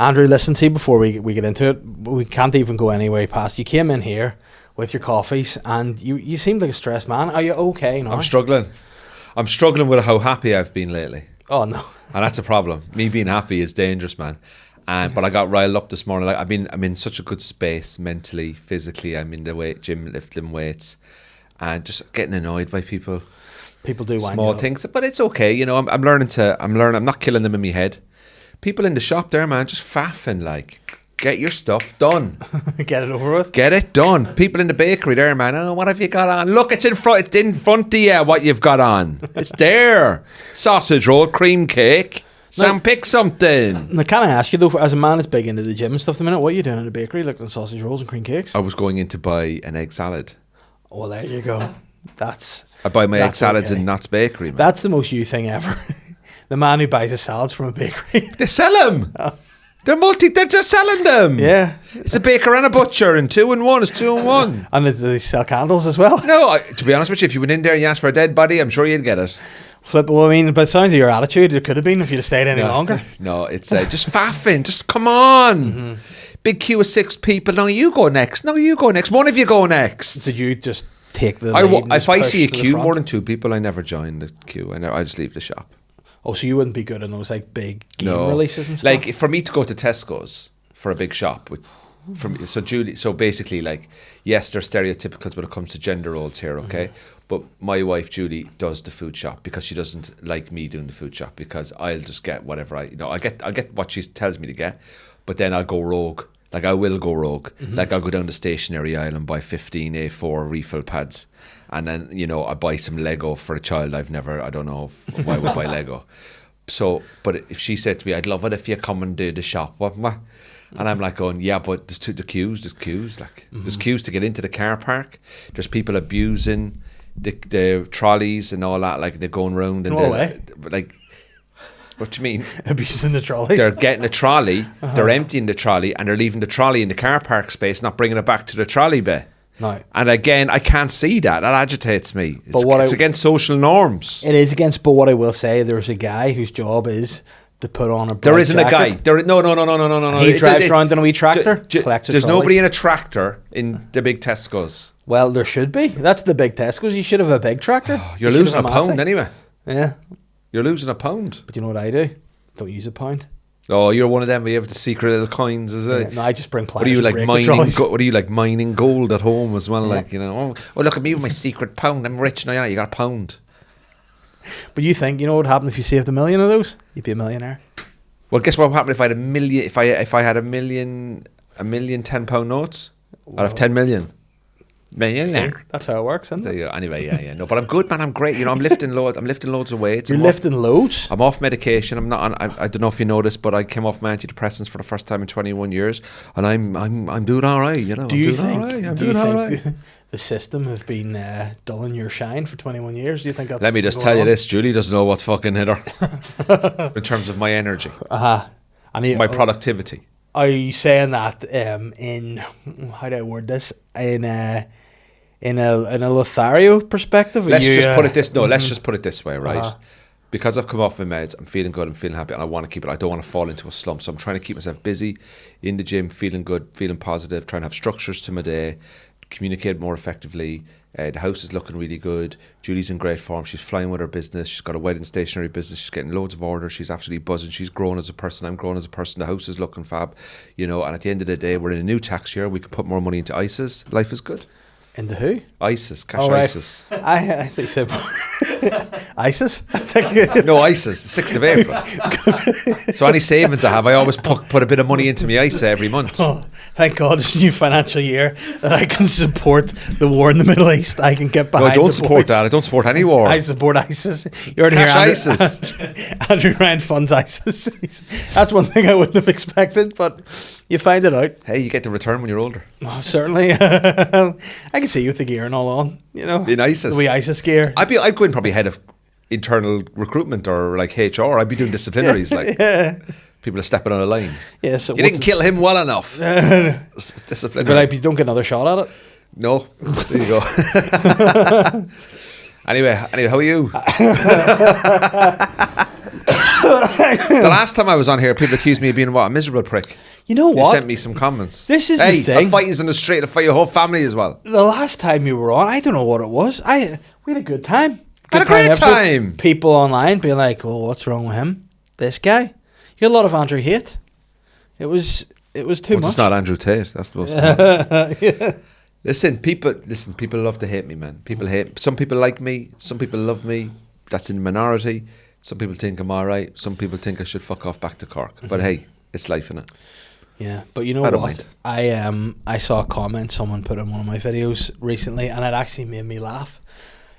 Andrew, listen, see, before we get into it, we can't even go any way past. You came in here with your coffees and you seemed like a stressed man. Are you okay now? I'm struggling with how happy I've been lately. Oh, no. And that's a problem. Me being happy is dangerous, man. But I got riled up this morning. Like I'm in such a good space mentally, physically. I'm in the weight gym, lifting weights, and just getting annoyed by people. People do small things, but it's okay. You know, I'm learning. I'm not killing them in my head. People in the shop there, man, just faffing like. Get your stuff done. Get it over with. Get it done. People in the bakery there, man. Oh, what have you got on? Look, it's in front. It's in front of you. What you've got on? It's there. Sausage roll, cream cake. Sam, pick something. Now, can I ask you though, as a man that's big into the gym and stuff, at the minute, what are you doing in the bakery, looking at sausage rolls and cream cakes? I was going in to buy an egg salad. Oh, well, there you go. I buy my egg salads in Knott's Bakery, man. That's the most you thing ever. The man who buys his salads from a bakery. They sell them. Oh. They're just selling them. Yeah. It's a baker and a butcher, and 2 in 1 is 2 in 1. And they sell candles as well. No, to be honest with you, if you went in there and you asked for a dead body, I'm sure you'd get it. Well, I mean, by the sounds of your attitude, it could have been if you'd have stayed any longer. No, it's just faffing. Just come on. Mm-hmm. Big queue of 6 people. No, you go next. No, you go next. One of you go next. Did you just take the lead if I see a queue more than 2 people, I never join the queue. I just leave the shop. Oh, so you wouldn't be good in those like big game releases and stuff? Like for me to go to Tesco's for a big shop so basically, like, yes, there's stereotypicals when it comes to gender roles here, okay? Mm-hmm. But my wife Julie does the food shop because she doesn't like me doing the food shop, because I'll just get whatever I'll get what she tells me to get, but then I'll go rogue. Like I will go rogue. Mm-hmm. Like I'll go down the stationery aisle and buy 15 A4 refill pads, and then I buy some Lego for a child. I don't know why I would buy Lego. So, but if she said to me, I'd love it if you come and do the shop, what? And I'm like going, yeah, but there's queues, like mm-hmm. There's queues to get into the car park. There's people abusing the trolleys and all that, like they're going round and like. What do you mean? Abusing the trolleys. They're getting a trolley, they're emptying the trolley, and they're leaving the trolley in the car park space, not bringing it back to the trolley bay. No. And again, I can't see that. That agitates me. It's against social norms. It is against, but what I will say, there's a guy whose job is to put on a bright There isn't jacket. a guy. No. He drives around in a wee tractor, collects There's nobody in a tractor in the big Tesco's. Well, there should be. That's the big Tesco's. You should have a big tractor. You're losing a pound anyway. Yeah. You're losing a pound. But you know what I do? Don't use a pound. Oh, you're one of them where you have the secret little coins, is it? Yeah, no, I just bring platters. What are you like mining gold at home as well? Yeah. Like, oh, look at me with my secret pound. I'm rich now. You got a pound. But you think, what would happen if you saved 1 million of those? You'd be a millionaire. Well, guess what would happen if I had 1 million? If I had a million £10 notes, I'd have 10 million. See, that's how it works, isn't it? Anyway, yeah. No, but I'm good, man. I'm great. I'm lifting loads. I'm lifting loads of weights. You're lifting loads? I'm off medication. I'm not on. I don't know if you noticed, but I came off my antidepressants for the first time in 21 years, and I'm doing all right. Do you think the system have been dulling your shine for 21 years? Do you think that's? Let me just tell you this: Julie doesn't know what's fucking hit her in terms of my energy, my productivity. Are you saying that in how do I word this in a Lothario perspective? Let's just put it this way, right? Because I've come off my meds, I'm feeling good, I'm feeling happy, and I want to keep it. I don't want to fall into a slump, so I'm trying to keep myself busy in the gym, feeling good, feeling positive, trying to have structures to my day, communicate more effectively. The house is looking really good. Julie's in great form. She's flying with her business. She's got a wedding stationery business. She's getting loads of orders. She's absolutely buzzing. She's grown as a person. I'm grown as a person. The house is looking fab, and at the end of the day, we're in a new tax year. We can put more money into ISAs. Life is good. Into who? ISIS, cash ISIS. I think so. ISIS? No, ISIS, the 6th of April. So any savings I have, I always put a bit of money into my ISA every month. Oh, thank God it's a new financial year that I can support the war in the Middle East. I can get behind. No, I don't support that. I don't support any war. I support ISIS. You're cash ISIS. Andrew Ryan funds ISIS. That's one thing I wouldn't have expected, but you find it out. Hey, you get the return when you're older. Oh, certainly. I can see you with the gear and all on. In ISIS. The wee ISIS gear. I'd go in probably head of internal recruitment or like HR. I'd be doing disciplinaries. People are stepping on a line. Yeah, so you didn't kill him well enough. Disciplinary. But don't get another shot at it. No. There you go. Anyway, how are you? The last time I was on here, people accused me of being a miserable prick. You know what? You sent me some comments. This is the thing. I'll fight you in the street. I'll fight your whole family as well. The last time you were on, I don't know what it was. We had a good time. Had a great time. People online being like, "Well, what's wrong with him? This guy." You had a lot of Andrew hate. It was too much. It's not Andrew Tate. That's the most important. Yeah. Listen, people love to hate me, man. People hate. Some people like me. Some people love me. That's in the minority. Some people think I'm all right. Some people think I should fuck off back to Cork. But hey, it's life, innit? Yeah, but you know what? I saw a comment someone put in one of my videos recently, and it actually made me laugh.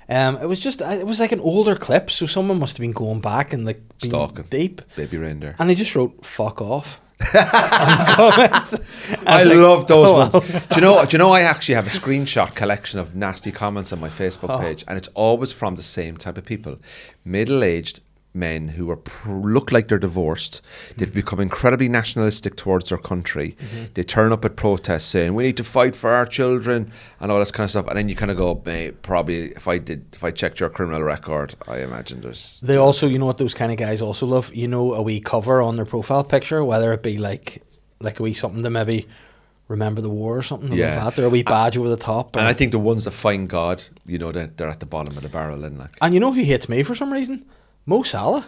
It was like an older clip, so someone must have been going back and like stalking deep. Baby reindeer. And they just wrote "fuck off" on the comment. I love those ones. Do you know? I actually have a screenshot collection of nasty comments on my Facebook page, and it's always from the same type of people, middle-aged men who are look like they're divorced. They've become incredibly nationalistic towards their country. They turn up at protests saying we need to fight for our children and all this kind of stuff, and then you kind of go, mate, probably if I checked your criminal record, I imagine there's... They also, you know what those kind of guys also love, you know, a wee cover on their profile picture, whether it be like a wee something to maybe remember the war or something like that, or a wee badge over the top. And I think the ones that find God, you know, they're at the bottom of the barrel, in like. And you know who hates me for some reason? Mo Salah.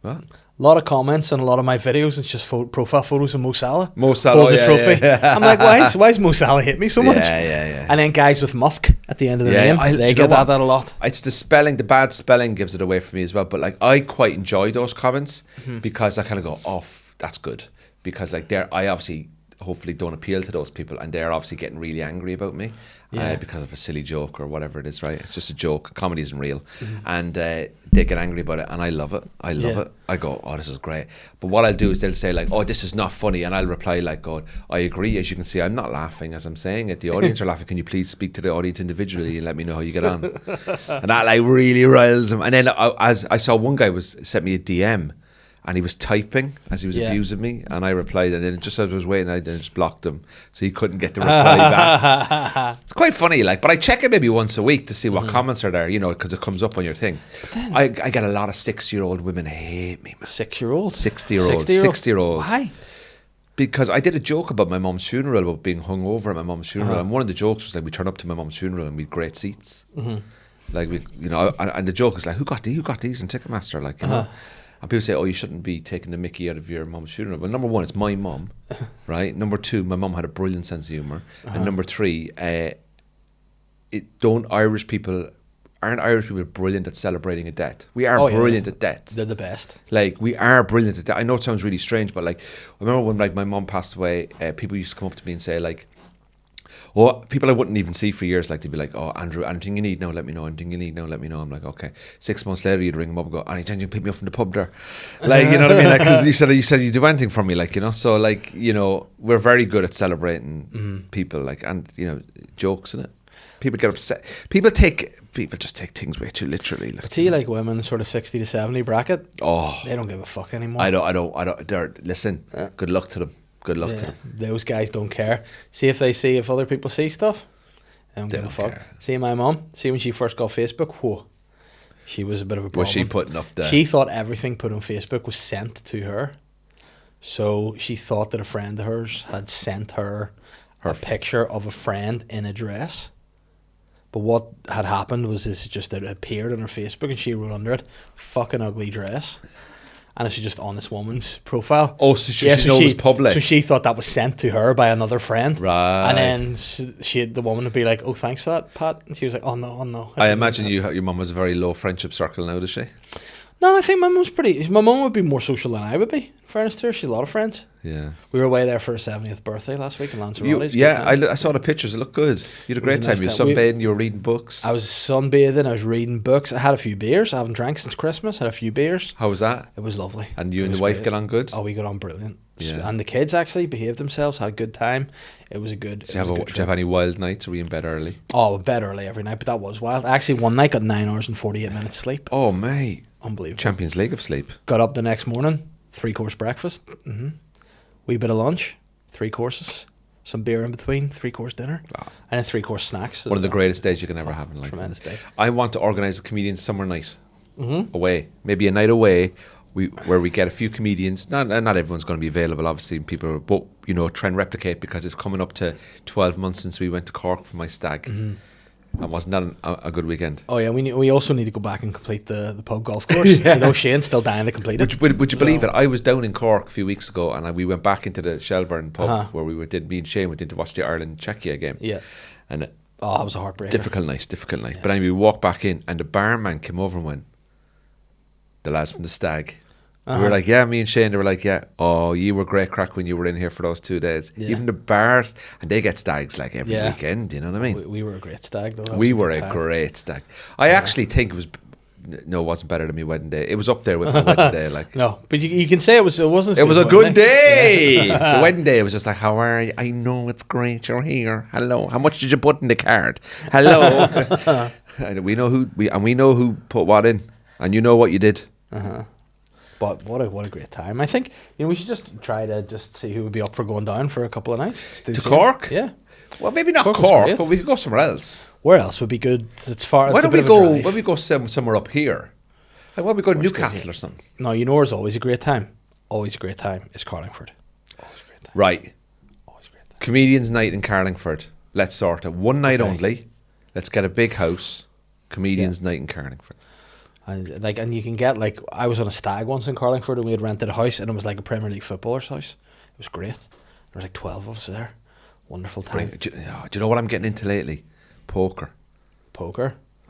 What? A lot of comments on a lot of my videos. It's just profile photos of Mo Salah. Mo Salah, holding the trophy. Yeah. I'm like, why is Mo Salah hit me so much? Yeah. And then guys with Musk at the end of their name, they get that a lot. It's the spelling, the bad spelling gives it away for me as well. But like, I quite enjoy those comments because I kind of go, that's good. Because like, I obviously hopefully don't appeal to those people, and they're obviously getting really angry about me because of a silly joke or whatever it is, right? It's just a joke. Comedy isn't real. And they get angry about it, and I love it. I love it. I go, this is great. But what I'll do is they'll say like, this is not funny, and I'll reply like, God, I agree. As you can see, I'm not laughing as I'm saying it. The audience are laughing. Can you please speak to the audience individually and let me know how you get on? And that like really riles them. And then as I saw one guy sent me a DM, and he was typing as he was abusing me, and I replied, and then just as I was waiting, I then just blocked him, so he couldn't get the reply back. It's quite funny, like, but I check it maybe once a week to see what comments are there, you know, because it comes up on your thing. I get a lot of 6-year-old women hate me, man. 6-year-olds? 60-year-olds. Why? Because I did a joke about my mum's funeral, about being hungover at my mum's funeral, and one of the jokes was like, we turn up to my mum's funeral and we had great seats. Like, we, you know, and the joke is like, who got these in Ticketmaster, like, you know. And people say, you shouldn't be taking the mickey out of your mum's funeral. Well, number one, it's my mum, right? Number two, my mum had a brilliant sense of humour. And number three, aren't Irish people brilliant at celebrating a death? We are brilliant at death. They're the best. Like, we are brilliant at death. I know it sounds really strange, but like, I remember when like my mum passed away, people used to come up to me and say like, people I wouldn't even see for years, like they'd be like, Andrew, anything you need now, let me know. Anything you need now, let me know. I'm like, okay. 6 months later, you'd ring them up and go, anytime you can pick me up from the pub there. Like, you know what I mean? Like, because you said you'd do anything for me, like, you know. So, like, you know, we're very good at celebrating people, like, and, you know, jokes in it. People get upset. People just take things way too literally. Like, see, like women, sort of 60 to 70 bracket. They don't give a fuck anymore. I don't. Listen, good luck to them. Good luck to them. Those guys don't care. See if other people see stuff. They don't give a fuck. Care. See my mum. See when she first got Facebook. Whoa, she was a bit of a problem. Was she putting up the? She thought everything put on Facebook was sent to her. So she thought that a friend of hers had sent her a picture of a friend in a dress. But what had happened was it appeared on her Facebook, and she wrote under it, "fucking ugly dress." And it's just on this woman's profile. So she knows it was public. So she thought that was sent to her by another friend. Right. And then the woman would be like, "Oh, thanks for that, Pat." And she was like, "Oh no." I imagine your mum has a very low friendship circle now, does she? No, I think my mum would be more social than I would be. In fairness to her, she had a lot of friends. Yeah. We were away there for her 70th birthday last week in Lanzarote. I saw the pictures. It looked good. You had a great time. You were sunbathing, you were reading books. I was sunbathing, I was reading books. I had a few beers. I haven't drank since Christmas. I had a few beers. How was that? It was lovely. And you and the wife get on good? Oh, we got on brilliant. Yeah. And the kids actually behaved themselves, had a good time. It was a good Did you have any wild nights? Or were you in bed early? Oh, bed early every night, but that was wild. Actually, one night got 9 hours and 48 minutes sleep. Oh, mate. Unbelievable. Champions League of sleep. Got up the next morning, 3-course breakfast, wee bit of lunch, 3 courses, some beer in between, 3-course dinner, and then 3-course snacks. One of the greatest days you can ever have in life. Tremendous day. I want to organise a comedian summer night away. Maybe a night away where we get a few comedians. Not everyone's going to be available, obviously. People, but try and replicate, because it's coming up to 12 months since we went to Cork for my stag. And wasn't that a good weekend? Oh yeah, we also need to go back and complete the pub golf course. Shane's still dying to complete it. Would you believe it? I was down in Cork a few weeks ago, and we went back into the Shelburne pub where me and Shane went in to watch the Ireland-Czechia game. Yeah. And that was a heartbreaker. Difficult night. Yeah. But anyway, we walked back in, and the barman came over and went, "The lads from the stag." We were like, yeah, me and Shane, they were like, yeah, oh, you were great crack when you were in here for those 2 days. Yeah. Even the bars, and they get stags like every weekend, you know what I mean? We were a great stag, though. We were a great stag. I actually think it was, no, it wasn't better than my wedding day. It was up there with my wedding day. Like. No, but you can say it wasn't. It was a good day. Yeah. The wedding day was just like, how are you? I know it's great, you're here. Hello. How much did you put in the card? Hello. we know who put what in, and you know what you did. But what a great time. I think we should just try to just see who would be up for going down for a couple of nights. To Cork? Yeah. Well, maybe not Cork, but we could go somewhere else. Where else would be good? It's far. Why don't we go somewhere up here? Like, why don't we go to Newcastle or something? No, where's always a great time? Always a great time is Carlingford. Always a great time. Right. Always a great time. Comedians' night in Carlingford. Let's sort it. One night only. Let's get a big house. Comedians' night in Carlingford. And you can get, like, I was on a stag once in Carlingford, and we had rented a house, and it was like a Premier League footballer's house. It was great. There was like 12 of us there. Wonderful time. Do you know what I'm getting into lately? Poker.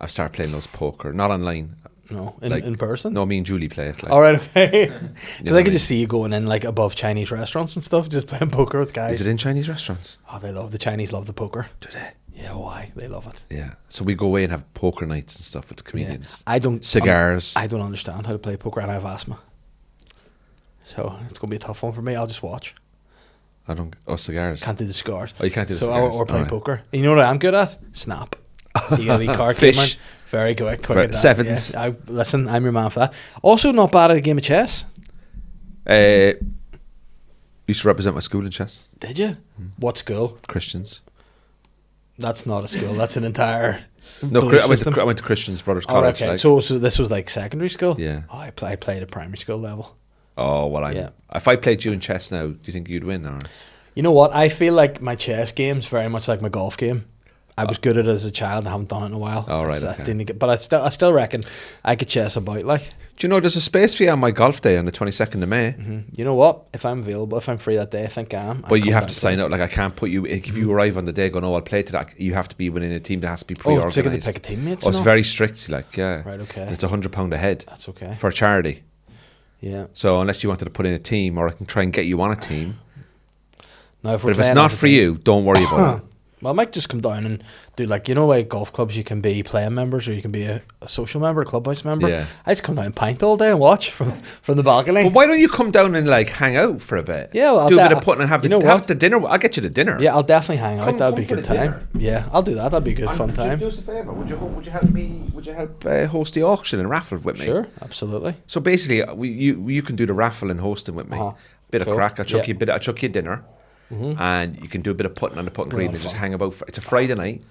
I've started playing loads of poker. Not online. No, in person? No, me and Julie play it. Like. All right, okay. Because I could just see you going in, like, above Chinese restaurants and stuff, just playing poker with guys. Is it in Chinese restaurants? Oh, the Chinese love the poker. Do they? Yeah, why? They love it. Yeah. So we go away and have poker nights and stuff with the comedians. Yeah. Cigars. I don't understand how to play poker, and I have asthma. So it's going to be a tough one for me. I'll just watch. Cigars. Can't do the cigars. Oh, you can't do the cigars. Or play poker. You know what I'm good at? Snap. You got to be card Fish. gamer. Very quick right. at that. Sevens. Yeah. Listen, I'm your man for that. Also not bad at a game of chess. Used to represent my school in chess. Did you? What school? Christians. That's not a school. That's an entire. No, I went to Christians Brothers College. Okay. Like. So this was like secondary school. Yeah. Oh, I played at primary school level. Oh well, if I played you in chess now, do you think you'd win? Or you know what? I feel like my chess game's very much like my golf game. I was good at it as a child, and I haven't done it in a while. Oh, right, okay. But I still reckon I could chess about. Like, do you know there's a space for you on my golf day on the 22nd of May? Mm-hmm. You know what? If I'm available, if I'm free that day, I think I am. But you have to sign up. Like, I can't put you if you arrive on the day going, oh, I'll play to that. You have to be within a team that has to be pre-organised. So you get to pick a teammate. Oh, it's very strict. Like, yeah. Right. Okay. And it's £100 a head. That's okay for charity. Yeah. So unless you wanted to put in a team, or I can try and get you on a team. Now, but if it's not for you, don't worry about it. Well, I might just come down and do, like, you know, like golf clubs, you can be playing members or you can be a social member, a clubhouse member. Yeah. I just come down and pint all day and watch from the balcony. But why don't you come down and, like, hang out for a bit? Yeah, well, do a bit of putting and have the dinner. I'll get you the dinner. Yeah, I'll definitely hang out. That'd be a good time. Dinner. Yeah, I'll do that. That'd be a good fun time. Do us a favour. Would you help me? Would you help host the auction and raffle with me? Sure, absolutely. So basically, you can do the raffle and hosting with me. Bit of crack. I'll chuck you dinner. Mm-hmm. And you can do a bit of putting on the putting green and just hang about. It's a Friday night.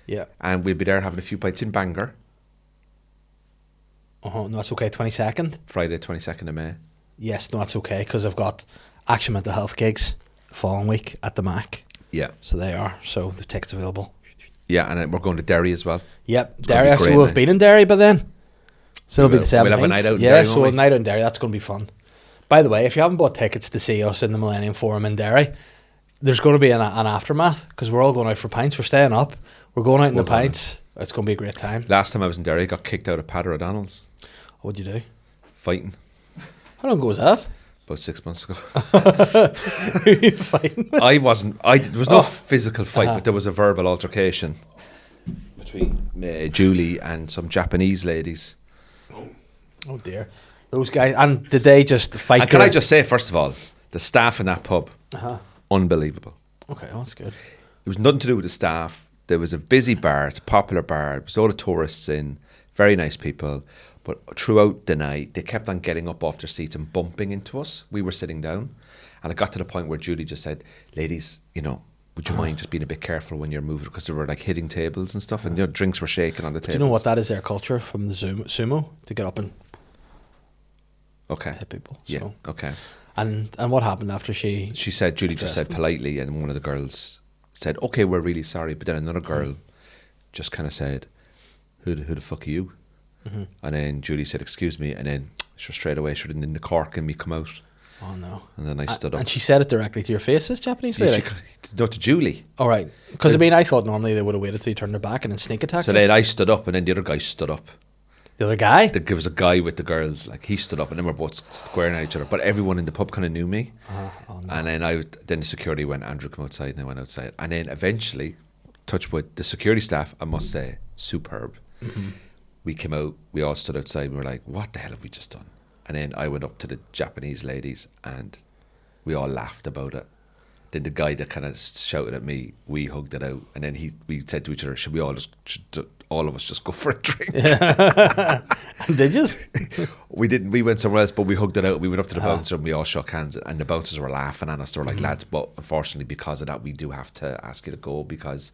Yeah. And we'll be there having a few pints in Bangor. No, that's okay. 22nd? Friday, 22nd of May. Yes, no, that's okay, because I've got Action Mental Health gigs the following week at the Mac. Yeah. So they are. So the tickets available. Yeah, and we're going to Derry as well. Yep. Derry, actually, we'll have been in Derry by then. So it'll be the 17th. We'll have a night out in Derry. Yeah, so a night out in Derry. That's going to be fun. By the way, if you haven't bought tickets to see us in the Millennium Forum in Derry, there's going to be an aftermath, because we're all going out for pints. We're staying up. We're going out in the pints. It's going to be a great time. Last time I was in Derry, I got kicked out of Padder O'Donnell's. What'd you do? Fighting. How long ago was that? About 6 months ago. Who were you fighting? There was no physical fight, but there was a verbal altercation between Julie and some Japanese ladies. Oh dear. Those guys. And did they just fight? And can I just say, first of all, the staff in that pub, unbelievable. Okay, well, that's good. It was nothing to do with the staff. There was a busy bar. It's a popular bar. There was a lot of tourists in. Very nice people. But throughout the night, they kept on getting up off their seats and bumping into us. We were sitting down. And it got to the point where Julie just said, ladies, would you mind just being a bit careful when you're moving? Because they were, like, hitting tables and stuff. And drinks were shaking on the table. Do you know what that is? Their culture from the sumo, to get up and... Okay. hit people. Yeah. So. Okay. And what happened after she? She said, Julie just said addressed them? politely, and one of the girls said, "Okay, we're really sorry." But then another girl just kind of said, "Who the fuck are you?" And then Julie said, "Excuse me," and then straight away, she didn't the cork in me come out, Oh no! and then I stood up. And she said it directly to your face, this Japanese lady. No, to Julie. All right, because I mean, I thought normally they would have waited till you turned their back and then sneak attack. So then I stood up, and then the other guy stood up. The other guy. There was a guy with the girls, like he stood up, and then we're both squaring at each other. But everyone in the pub kind of knew me. Oh no! And then the security went, "Andrew, come outside," and I went outside. And then eventually, touch wood, the security staff, I must say, superb. We came out, we all stood outside, and we were like, "What the hell have we just done?" And then I went up to the Japanese ladies, and we all laughed about it. Then the guy that kind of shouted at me, we hugged it out, and then we said to each other, "Should all of us just go for a drink?" Did you? We didn't. We went somewhere else, but we hugged it out. We went up to the bouncer and we all shook hands. And the bouncers were laughing at us. They were like, "Lads," but unfortunately, because of that, we do have to ask you to go because,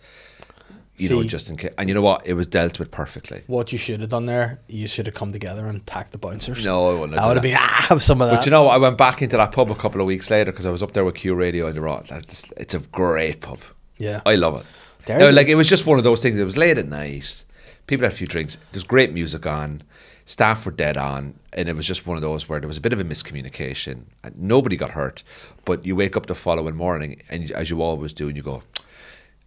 you know, just in case. And you know what? It was dealt with perfectly. What you should have done there, you should have come together and attacked the bouncers. No, I wouldn't have That would have been have some of that. But you know, I went back into that pub a couple of weeks later because I was up there with Q Radio and it's a great pub. Yeah, I love it. It was just one of those things. It was late at night. People had a few drinks. There's great music on. Staff were dead on. And it was just one of those where there was a bit of a miscommunication. And nobody got hurt. But you wake up the following morning, and as you always do, and you go,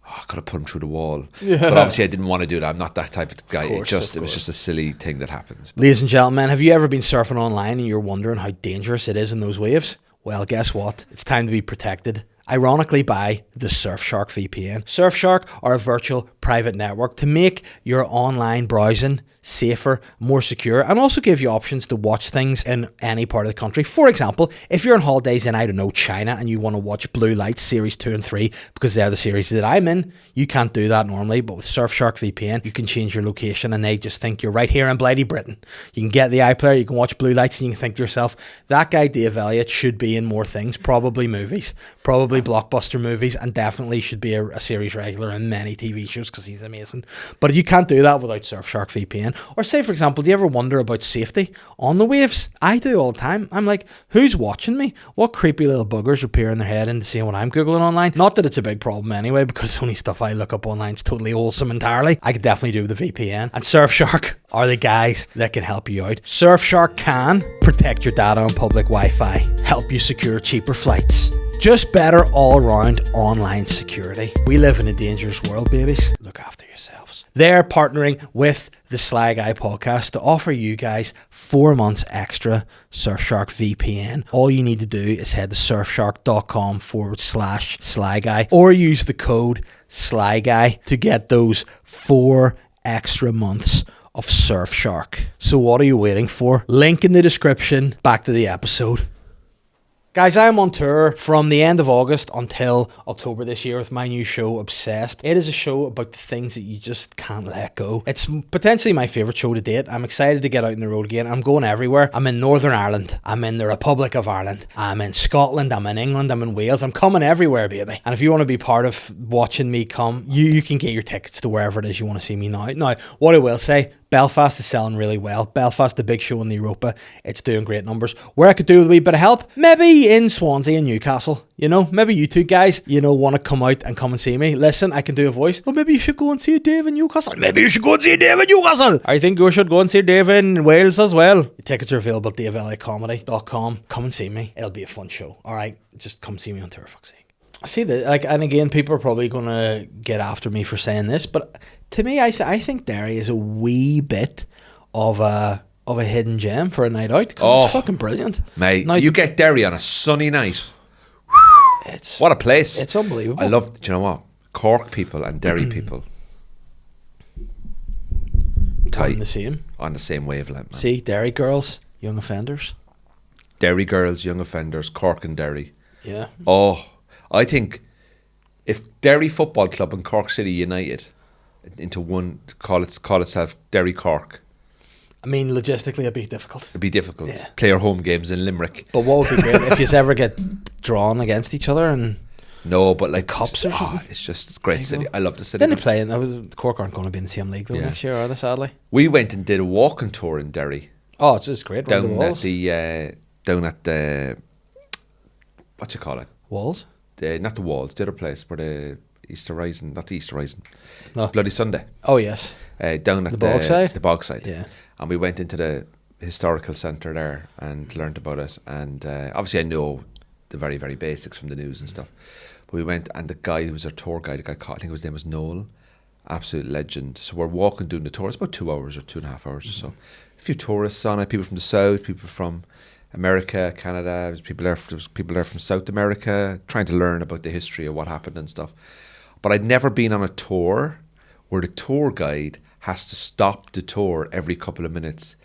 "Oh, I could have put him through the wall." Yeah. But obviously I didn't want to do that. I'm not that type of guy. It was just a silly thing that happened. Ladies and gentlemen, have you ever been surfing online and you're wondering how dangerous it is in those waves? Well, guess what? It's time to be protected. Ironically, by the Surfshark VPN. Surfshark are a virtual private network to make your online browsing safer, more secure, and also give you options to watch things in any part of the country. For example, if you're on holidays in, I don't know, China, and you want to watch Blue Lights Series 2 and 3, because they're the series that I'm in, you can't do that normally, but with Surfshark VPN, you can change your location, and they just think you're right here in Blighty Britain. You can get the iPlayer, you can watch Blue Lights, and you can think to yourself, that guy Dave Elliott should be in more things, probably movies, probably blockbuster movies, and definitely should be a series regular in many TV shows, because he's amazing. But you can't do that without Surfshark VPN. Or say, for example, do you ever wonder about safety on the waves? I do all the time. I'm like, who's watching me? What creepy little buggers are peering their head into seeing what I'm Googling online? Not that it's a big problem anyway, because the only stuff I look up online is totally wholesome entirely. I could definitely do with the VPN. And Surfshark are the guys that can help you out. Surfshark can protect your data on public Wi-Fi, help you secure cheaper flights. Just better all-round online security. We live in a dangerous world, babies. Look after yourselves. They're partnering with the Sly Guy podcast to offer you guys 4 months extra Surfshark VPN. All you need to do is head to surfshark.com/Sly Guy or use the code Sly Guy to get those 4 extra months of Surfshark. So what are you waiting for? Link in the description. Back to the episode. Guys, I am on tour from the end of August until October this year with my new show, Obsessed. It is a show about the things that you just can't let go. It's potentially my favourite show to date. I'm excited to get out on the road again. I'm going everywhere. I'm in Northern Ireland. I'm in the Republic of Ireland. I'm in Scotland. I'm in England. I'm in Wales. I'm coming everywhere, baby. And if you want to be part of watching me come, you can get your tickets to wherever it is you want to see me now. Now, what I will say, Belfast is selling really well. Belfast, the big show in the Europa, it's doing great numbers. Where I could do with a wee bit of help, maybe in Swansea and Newcastle. You know, maybe you two guys, want to come out and come and see me. Listen, I can do a voice. Well, maybe you should go and see Dave in Newcastle. Maybe you should go and see Dave in Newcastle. I think you should go and see Dave in Wales as well. The tickets are available at daveelliottcomedy.com. Come and see me. It'll be a fun show. All right, just come see me on tour, fuck's sake. See that, and again, people are probably going to get after me for saying this, but to me, I think Derry is a wee bit of a hidden gem for a night out because it's fucking brilliant, mate. Now, you get Derry on a sunny night. What a place! It's unbelievable. I love. Do you know what? Cork people and Derry people tight on the same wavelength. Man. See, Derry girls, young offenders. Derry girls, young offenders. Cork and Derry. Yeah. Oh. I think if Derry Football Club and Cork City united into one, call itself Derry Cork. I mean, logistically, it'd be difficult. It'd be difficult. Yeah. Play your home games in Limerick. But what would be great if you ever get drawn against each other and no, but like cups or something. It's just a great city. I love the city. Then they play, Cork aren't going to be in the same league though next year, are they? Sadly, we went and did a walking tour in Derry. Oh, it's just great. Around the walls. Down at the what you call it? Walls? Not the walls, the other place, but Easter Rising, not the Easter Rising, No. Bloody Sunday. Oh, yes. Down at The Bogside? The Bogside. Yeah. And we went into the historical centre there and learnt about it. And obviously I know the very, very basics from the news and stuff. But we went, and the guy who was our tour guide, I think his name was Noel, absolute legend. So we're walking doing the tour. It's about 2 hours or 2.5 hours or so. A few tourists on it, people from the south, people from America, Canada. There was people there from South America trying to learn about the history of what happened and stuff. But I'd never been on a tour where the tour guide has to stop the tour every couple of minutes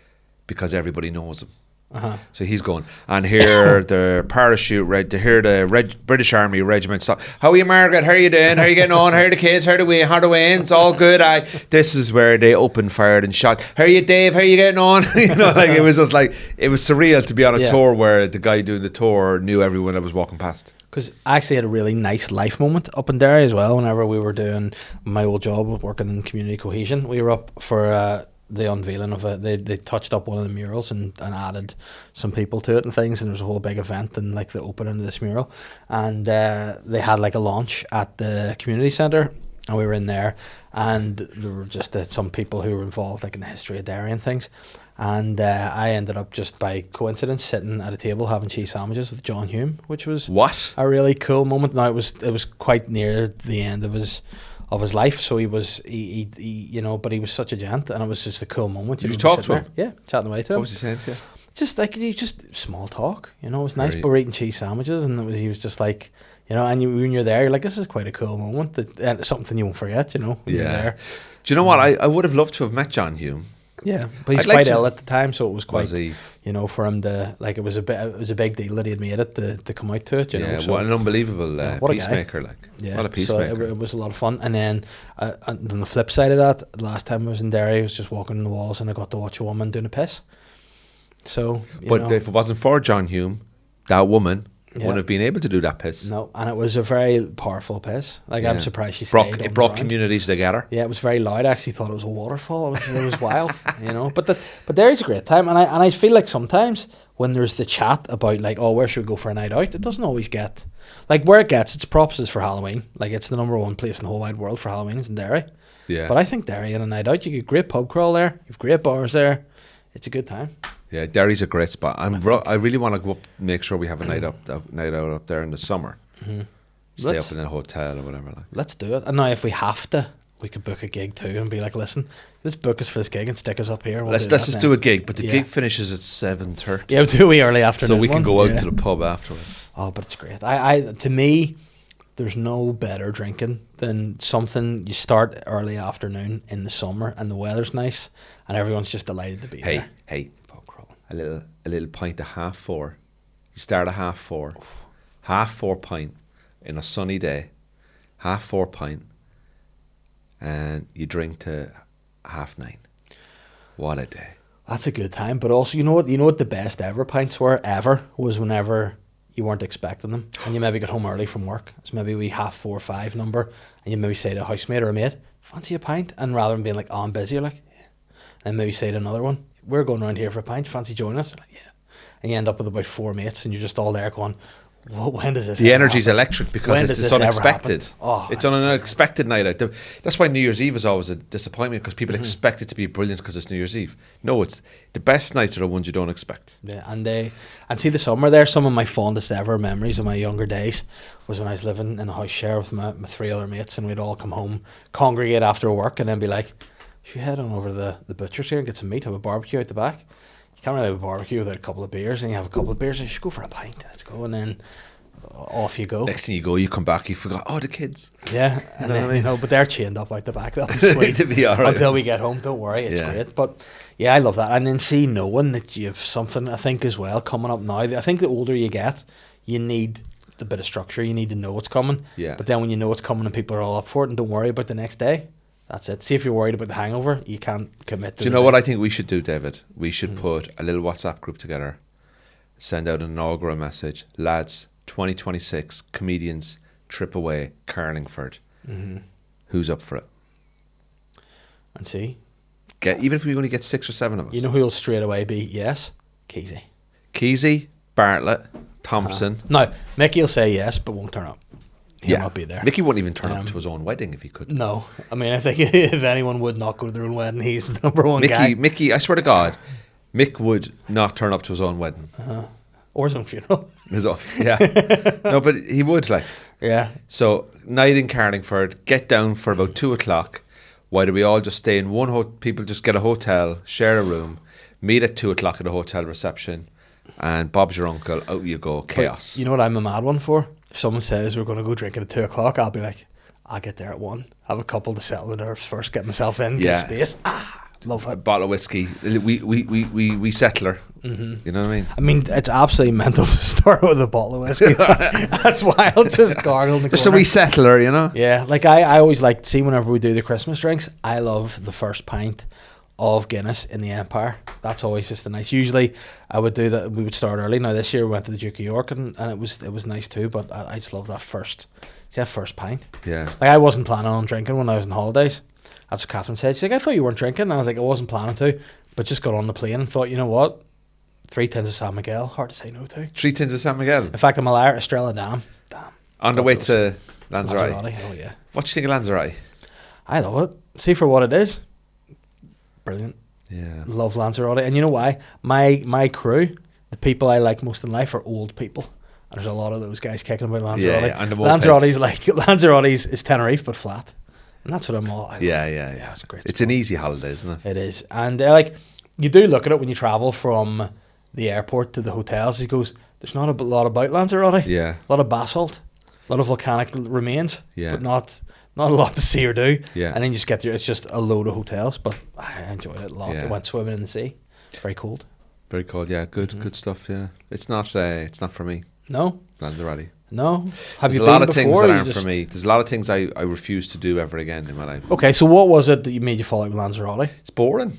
because everybody knows him. Uh-huh. So he's going, and here the parachute, here the British Army regiment stop. How are you, Margaret? How are you doing? How are you getting on? How are the kids? How are the Waynes? All good. This is where they opened fired and shot. How are you, Dave? How are you getting on? It was just like, it was surreal to be on a tour where the guy doing the tour knew everyone that was walking past. Because I actually had a really nice life moment up in Derry as well. Whenever we were doing my old job of working in community cohesion, we were up for the unveiling of they touched up one of the murals and added some people to it and things, and there was a whole big event and like the opening of this mural, and they had like a launch at the community centre, and we were in there, and there were just some people who were involved like in the history of Derry and things, and I ended up just by coincidence sitting at a table having cheese sandwiches with John Hume, which was a really cool moment. Now it was quite near the end of his life, so he but he was such a gent, and it was just a cool moment. Did you talk to him? Yeah, chatting away to him. What was he saying to you? Just small talk, it was nice. But we're eating cheese sandwiches, and he was just like, and when you're there, you're like, this is quite a cool moment, and something you won't forget, when you're there. Do you know what? I would have loved to have met John Hume. Yeah, but he's quite ill at the time, so it was quite, was for him to, like, it was a big deal that he had made it to come out to it, So, what an unbelievable peacemaker, what a peacemaker. So it was a lot of fun. And then on the flip side of that, last time I was in Derry, I was just walking on the walls and I got to watch a woman doing a piss. So, if it wasn't for John Hume, that woman wouldn't have been able to do that piss. No, and it was a very powerful piss. Like, I'm surprised she stayed. It brought communities together. Yeah, it was very loud. I actually thought it was a waterfall. It was wild, But Derry's a great time, and I feel like sometimes when there's the chat about like, oh, where should we go for a night out, it doesn't always get like where it gets its props is for Halloween. Like, it's the #1 place in the whole wide world for Halloween is in Derry. Yeah. But I think Derry and a night out, you get great pub crawl there. You've great bars there. It's a good time. Yeah, Derry's a great spot. I really want to go up, make sure we have a night out up there in the summer. Mm-hmm. Stay up in a hotel or whatever. Like. Let's do it. And now if we have to, we could book a gig too and be like, listen, let's book us for this gig and stick us up here. Let's just do a gig, but the gig finishes at 7:30. Yeah, we'll do a wee early afternoon. So we can go out to the pub afterwards. Oh, but it's great. To me, there's no better drinking than something you start early afternoon in the summer and the weather's nice and everyone's just delighted to be there. Hey. A little pint of 4:30. You start at 4:30. 4:30 pint in a sunny day. 4:30 pint, and you drink to 9:30. What a day! That's a good time. But also, you know what the best ever pints were was whenever you weren't expecting them, and you maybe got home early from work. It's maybe we 4:30 or 5 number, and you maybe say to a housemate or a mate, "Fancy a pint?" And rather than being like, "Oh, I'm busy," you're like, "Yeah," and maybe say to another one, "We're going around here for a pint. Fancy joining us?" Like, yeah. And you end up with about 4 mates, and you're just all there going, well, when does this The energy's happen? electric because it's unexpected. Oh, it's on an unexpected night out. That's why New Year's Eve is always a disappointment because people expect it to be brilliant because it's New Year's Eve. No, it's the best nights are the ones you don't expect. Yeah, and see the summer there. Some of my fondest ever memories of my younger days was when I was living in a house share with my 3 other mates, and we'd all come home, congregate after work, and then be like, "Should we head on over to the butcher's here and get some meat, have a barbecue out the back?" You can't really have a barbecue without a couple of beers, and you have a couple of beers and you should go for a pint. Let's go, and then off you go. Next thing you go, you come back, you forgot, the kids. Yeah, and then, but they're chained up out the back. They'll be sweet to be all right. Until we get home. Don't worry, it's great. But yeah, I love that. And then knowing that you have something, I think, as well, coming up now. I think the older you get, you need the bit of structure. You need to know what's coming. Yeah. But then when you know what's coming and people are all up for it, and don't worry about the next day, that's it. See, if you're worried about the hangover, you can't commit to it. Do you know what I think we should do, David? We should put a little WhatsApp group together, send out an inaugural message. Lads, 2026, comedians, trip away, Carlingford. Mm-hmm. Who's up for it? And see, get, even if we only get 6 or 7 of us. You know who'll straight away be yes? Keezy. Keezy, Bartlett, Thompson. No, Mickey will say yes, but won't turn up. He'll not be there. Mickey wouldn't even turn up to his own wedding if he could. No. I mean, I think if anyone would not go to their own wedding, he's the number one guy. Mickey, I swear to God, Mick would not turn up to his own wedding. Or his own funeral. His off, yeah. No, but he would, like. Yeah. So, night in Carlingford, get down for about 2 o'clock. Why do we all just stay in one people just get a hotel, share a room, meet at 2 o'clock at a hotel reception, and Bob's your uncle, out you go, chaos. But you know what I'm a mad one for? If someone says we're going to go drinking at 2 o'clock, I'll be like, I'll get there at 1. Have a couple to settle the nerves first, get myself in, get space. Love it. A bottle of whiskey. We settle her. Mm-hmm. You know what I mean? I mean, it's absolutely mental to start with a bottle of whiskey. That's why I'll just gargle in the just corner. a wee settler, you know? Yeah, like I always like, see whenever we do the Christmas drinks, I love the first pint of Guinness in the Empire. That's always just a nice. Usually I would do that, we would start early. Now this year we went to the Duke of York and it was nice too, but I just love that first pint. Yeah. Like I wasn't planning on drinking when I was on holidays. That's what Catherine said. She's like, I thought you weren't drinking. And I was like, I wasn't planning to, but just got on the plane and thought, you know what? 3 tins of San Miguel, hard to say no to. 3 tins of San Miguel? In fact, I'm a liar, Estrella Damn. On the way to Lanzarote. Oh yeah. What do you think of Lanzarote? I love it. See for what it is. Brilliant. Yeah. Love Lanzarote. And you know why? My crew, the people I like most in life, are old people. And there's a lot of those guys kicking about Lanzarote. Yeah, and the Lanzarote's is Tenerife but flat. And that's what I'm all. Yeah. It's a great It's spot. an easy holiday, isn't it? It is. And like, you do look at it when you travel from the airport to the hotels. He goes, there's not a lot about Lanzarote. Yeah. A lot of basalt, a lot of volcanic remains, Yeah. but not a lot to see or do. Yeah. And then you just get there, it's just a load of hotels, but I enjoyed it a lot. Yeah. I went swimming in the sea. Very cold. Very cold, yeah. Good stuff, yeah. It's not for me, No? Lanzarote. No? Have There's you a been lot of before? things that You aren't just- for me. There's a lot of things I refuse to do ever again in my life. Okay, so what was it that you made you fall out with Lanzarote? It's boring.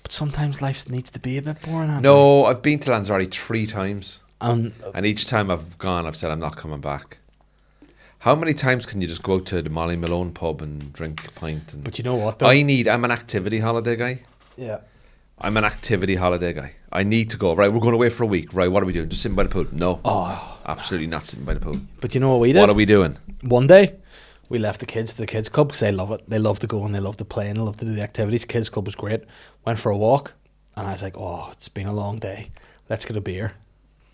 But sometimes life needs to be a bit boring, Andrew. No, I've been to Lanzarote 3 times. And each time I've gone, I've said I'm not coming back. How many times can you just go out to the Molly Malone pub and drink a pint? but you know what, though? I'm an activity holiday guy. Yeah. I'm an activity holiday guy. I need to go. Right, we're going away for a week. Right, what are we doing? Just sitting by the pool? No. Oh. Absolutely not sitting by the pool. But you know what we did? What are we doing? One day, we left the kids to the kids club because they love it. They love to go and they love to play and they love to do the activities. Kids club was great. Went for a walk and I was like, oh, it's been a long day. Let's get a beer.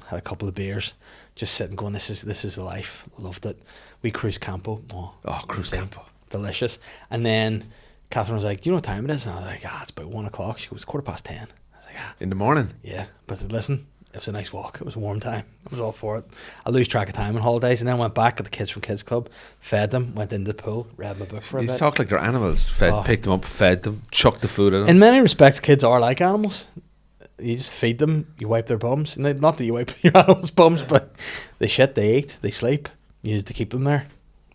Had a couple of beers. Just sitting going, this is the life. Loved it. We cruised Campo. Oh, cruise campo. Delicious. And then Catherine was like, do you know what time it is? And I was like, it's about 1 o'clock. She goes, 10:15. I was like, In the morning? yeah. But listen, it was a nice walk. It was a warm time. I was all for it. I lose track of time on holidays and then went back, got the kids from kids club, fed them, went into the pool, read my book for a You bit. talk like they're animals. Picked them up, fed them, chucked the food at them. In many respects, kids are like animals. You just feed them, you wipe their bums. Not that you wipe your animals' bums, but they shit, they eat, they sleep. You need to keep them there.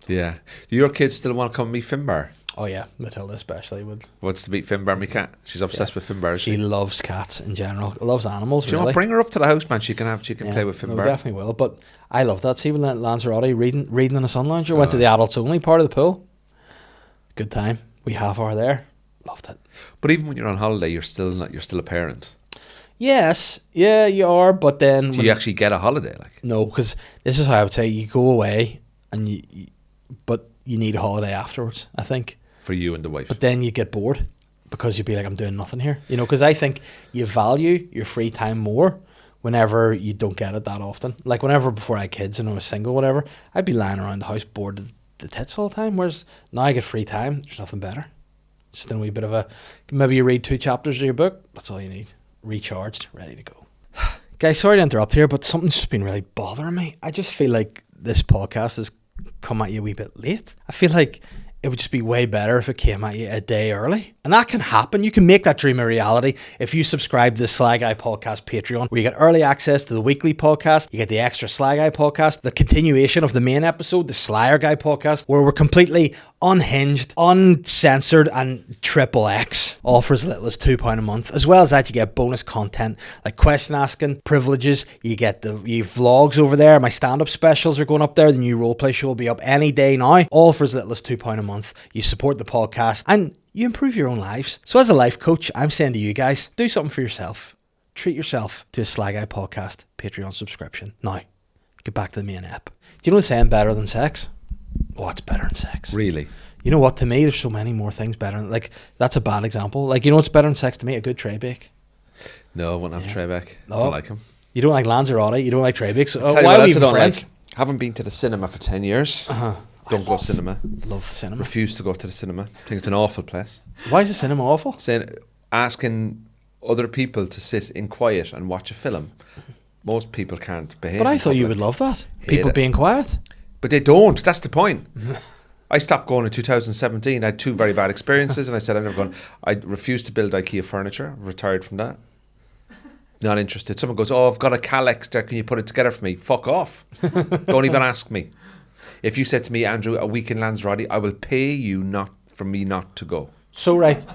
Yeah. Do your kids still want to come meet Finbar? Oh yeah, Matilda especially would. Wants to meet Finbar, my cat. She's obsessed with Finbar. She loves cats in general. Loves animals. Do you really. want to bring her up to the house, man? She can play with Finbar. No, definitely will. But I love that. See, when Lanzarote reading in the sun lounger, went to the adults only part of the pool. Good time. We half hour there. Loved it. But even when you're on holiday, you're still a parent. Yes, yeah, you are. But then Do you actually get a holiday? Like no, because this is how I would say you go away and but you need a holiday afterwards. I think. for you and the wife. But then you get bored because you'd be like, I'm doing nothing here. You know, because I think you value your free time more whenever you don't get it that often. Like whenever before I had kids and I was single, whatever, I'd be lying around the house bored to the tits all the time. Whereas now I get free time, there's nothing better. Just in a wee bit of maybe you read 2 chapters of your book, that's all you need. Recharged, ready to go. Guys, sorry to interrupt here, but something's just been really bothering me. I just feel like this podcast has come at you a wee bit late. I feel like it would just be way better if it came at you a day early. And that can happen. You can make that dream a reality if you subscribe to the Sly Guy Podcast Patreon, where you get early access to the weekly podcast, you get the extra Sly Guy podcast, the continuation of the main episode, the Slyer Guy podcast, where we're completely unhinged, uncensored, and triple X, all for as little as £2 a month. As well as that, you get bonus content like question asking, privileges, you get the vlogs over there, my stand-up specials are going up there, the new roleplay show will be up any day now, all for as little as £2 a month. month, you support the podcast, and you improve your own lives. So as a life coach, I'm saying to you guys, do something for yourself. Treat yourself to a SLY Guy podcast Patreon subscription. Now, get back to the main app. Do you know what's saying better than sex? Oh, it's better than sex. Really? You know what? To me, there's so many more things better. Like, that's a bad example. Like, you know what's better than sex to me? A good tray bake. No, I wouldn't have tray bake. No. Don't like him. You don't like Lanzarote. You don't like tray bakes. Tell you Why what are we else I even don't friends? like. Haven't been to the cinema for 10 years. Don't go cinema. Love cinema. Refuse to go to the cinema. Think it's an awful place. Why is the cinema awful? Asking other people to sit in quiet and watch a film. Most people can't behave. But I in thought you public. would love that. Hate People it. being quiet. But they don't. That's the point. I stopped going in 2017. I had 2 very bad experiences, and I said I'm never going. I refused to build IKEA furniture. I've retired from that. Not interested. Someone goes, "Oh, I've got a Calex there. Can you put it together for me?" Fuck off. Don't even ask me. If you said to me, Andrew, a week in Lanzarote, I will pay you not to go. So, right.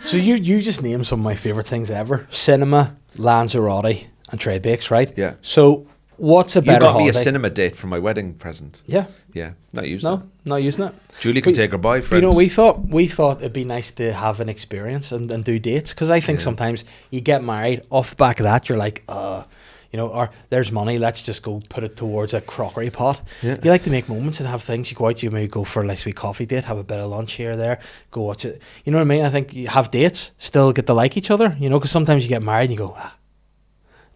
So you just named some of my favourite things ever. Cinema, Lanzarote, and tray bakes, right? Yeah. So what's a You better got me holiday? a cinema date for my wedding present. Yeah. Yeah, not using No, it. not using it. Julie can But- take her but boyfriend. you know, we thought it'd be nice to have an experience and do dates, because I think sometimes you get married, off the back of that, you're like, you know, or there's money, let's just go put it towards a crockery pot. Yeah. You like to make moments and have things. You go out, you maybe go for a nice wee coffee date, have a bit of lunch here or there, go watch it. You know what I mean? I think you have dates, still get to like each other, you know, because sometimes you get married and you go,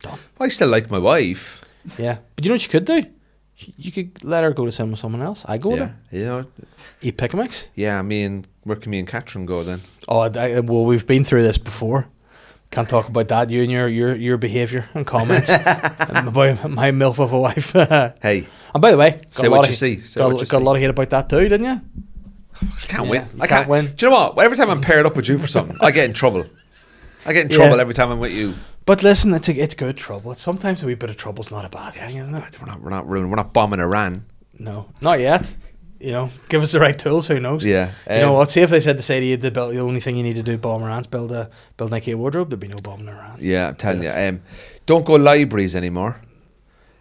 done. I still like my wife. Yeah. But you know what you could do? You could let her go to cinema with someone else. I go with Yeah, her. you know. Eat pick a mix. Yeah, where can me and Catherine go then? Oh, well, we've been through this before. Can't talk about that. You and your behaviour and comments about my MILF of a wife. Hey, And by the way, Say what you see. Say what you got a see. lot of hate about that too, didn't you? I can't Yeah, win. you I can't win. Do you know what? Every time I'm paired up with you for something, I get in trouble. I get in trouble Yeah. every time I'm with you. But listen, it's good trouble. Sometimes a wee bit of trouble's not a bad thing, isn't it? We're not ruining. We're not bombing Iran. No, not yet. You know, give us the right tools. Who knows? Yeah. You know what? See if they said to say to you, the only thing you need to do, bomb Iran's build an IKEA wardrobe. There'd be no bombing Iran. Yeah, I'm telling Yes. you. Don't go libraries anymore.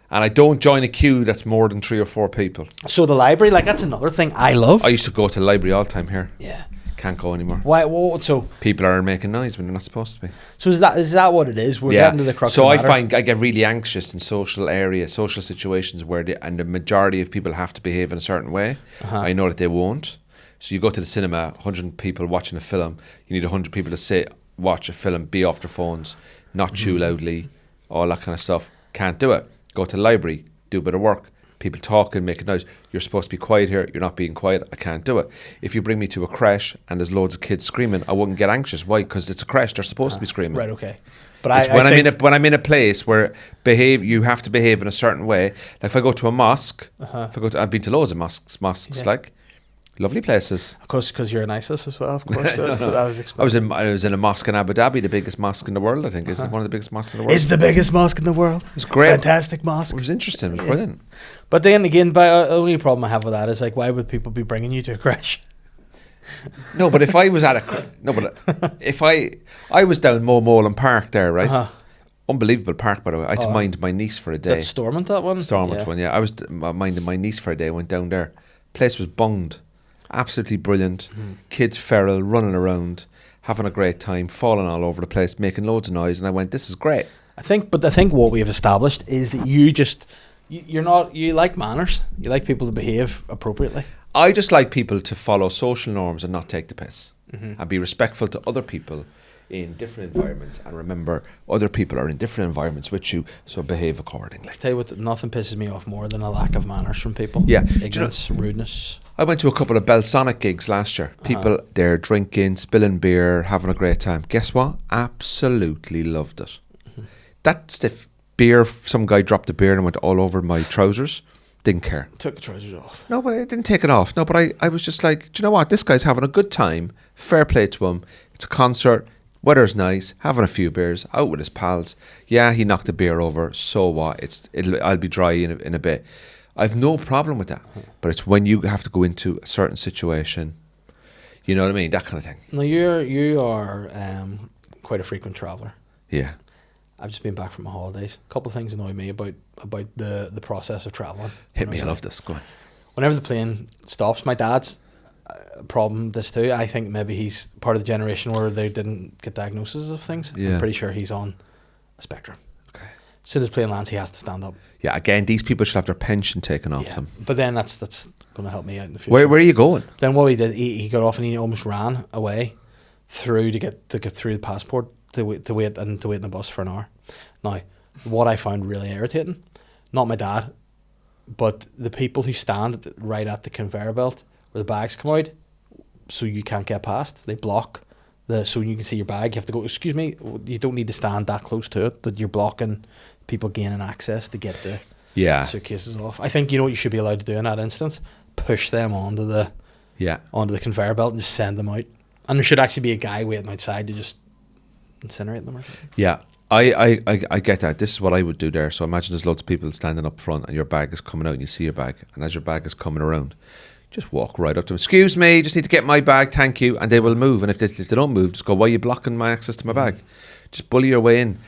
And I don't join a queue that's more than 3 or 4 people. So the library, like, that's another thing I love. I used to go to the library all the time here. Yeah. Can't go anymore. Why? Well, so People are making noise when they're not supposed to be. is that what it is? We're getting to the crux. So of the I matter. find I get really anxious in social situations where the majority of people have to behave in a certain way. I know that they won't. So you go to the cinema, 100 people watching a film. You need 100 people to sit, watch a film, be off their phones, not chew loudly, all that kind of stuff. Can't do it. Go to the library, do a bit of work. People talking, making noise. You're supposed to be quiet here. You're not being quiet. I can't do it. If you bring me to a creche and there's loads of kids screaming, I wouldn't get anxious. Why? Because it's a creche. They're supposed to be screaming. Right. Okay. But It's when I'm in a place where you have to behave in a certain way. Like if I go to a mosque, I've been to loads of mosques. Yeah. Like lovely places. Of course, because you're an ISIS as well. Of course, that's what I would expect. I was in a mosque in Abu Dhabi, the biggest mosque in the world. I think is one of the biggest mosques in the world. It's the biggest mosque in the world. It's great. Fantastic mosque. It was interesting. It was brilliant. But then again, the only problem I have with that is, like, why would people be bringing you to a crash? No, but if I was if I was down Molan Park there, right? Unbelievable park, by the way. I had to mind my niece for a day. That's Stormont, that one? Stormont one, yeah. I was minding my niece for a day. Went down there. Place was bunged. Absolutely brilliant. Kids feral, running around, having a great time, falling all over the place, making loads of noise. And I went, this is great. I think what we have established is that you like manners. You like people to behave appropriately. I just like people to follow social norms and not take the piss. And be respectful to other people in different environments. And remember, other people are in different environments with you, so behave accordingly. I tell you what, nothing pisses me off more than a lack of manners from people. Yeah. Ignorance, rudeness. I went to a couple of Belsonic gigs last year. People there drinking, spilling beer, having a great time. Guess what? Absolutely loved it. That stiff beer, some guy dropped a beer and went all over my trousers. Didn't care. Took the trousers off. No, but I didn't take it off. No, but I was just like, do you know what? This guy's having a good time. Fair play to him. It's a concert. Weather's nice. Having a few beers. Out with his pals. Yeah, he knocked a beer over. So what? I'll be dry in a bit. I've no problem with that. But it's when you have to go into a certain situation. You know what I mean? That kind of thing. No, you are quite a frequent traveller. Yeah. I've just been back from my holidays. A couple of things annoy me about the process of travelling. Hit me. I love this. Go on. Whenever the plane stops, my dad's a problem. This too. I think maybe he's part of the generation where they didn't get diagnoses of things. Yeah. I'm pretty sure he's on a spectrum. Okay. As soon as playing Lance, he has to stand up. Yeah, again, these people should have their pension taken off Yeah. them. But then that's going to help me out in the future. Where are you going? Then what he did, he got off and he almost ran away through to get through the passport to wait in the bus for an hour. Now, what I found really irritating, not my dad, but the people who stand right at the conveyor belt where the bags come out, so you can't get past. They block so you can see your bag. You have to go, excuse me, you don't need to stand that close to it, that you're blocking people gaining access to get the suitcases off. I think, you know what you should be allowed to do in that instance? Push them onto the conveyor belt and just send them out. And there should actually be a guy waiting outside to just incinerate them or something. Yeah, I get that. This is what I would do there. So imagine there's loads of people standing up front and your bag is coming out and you see your bag. And as your bag is coming around, just walk right up to them. Excuse me, just need to get my bag, thank you. And they will move. And if they don't move, just go, why are you blocking my access to my bag? Just bully your way in.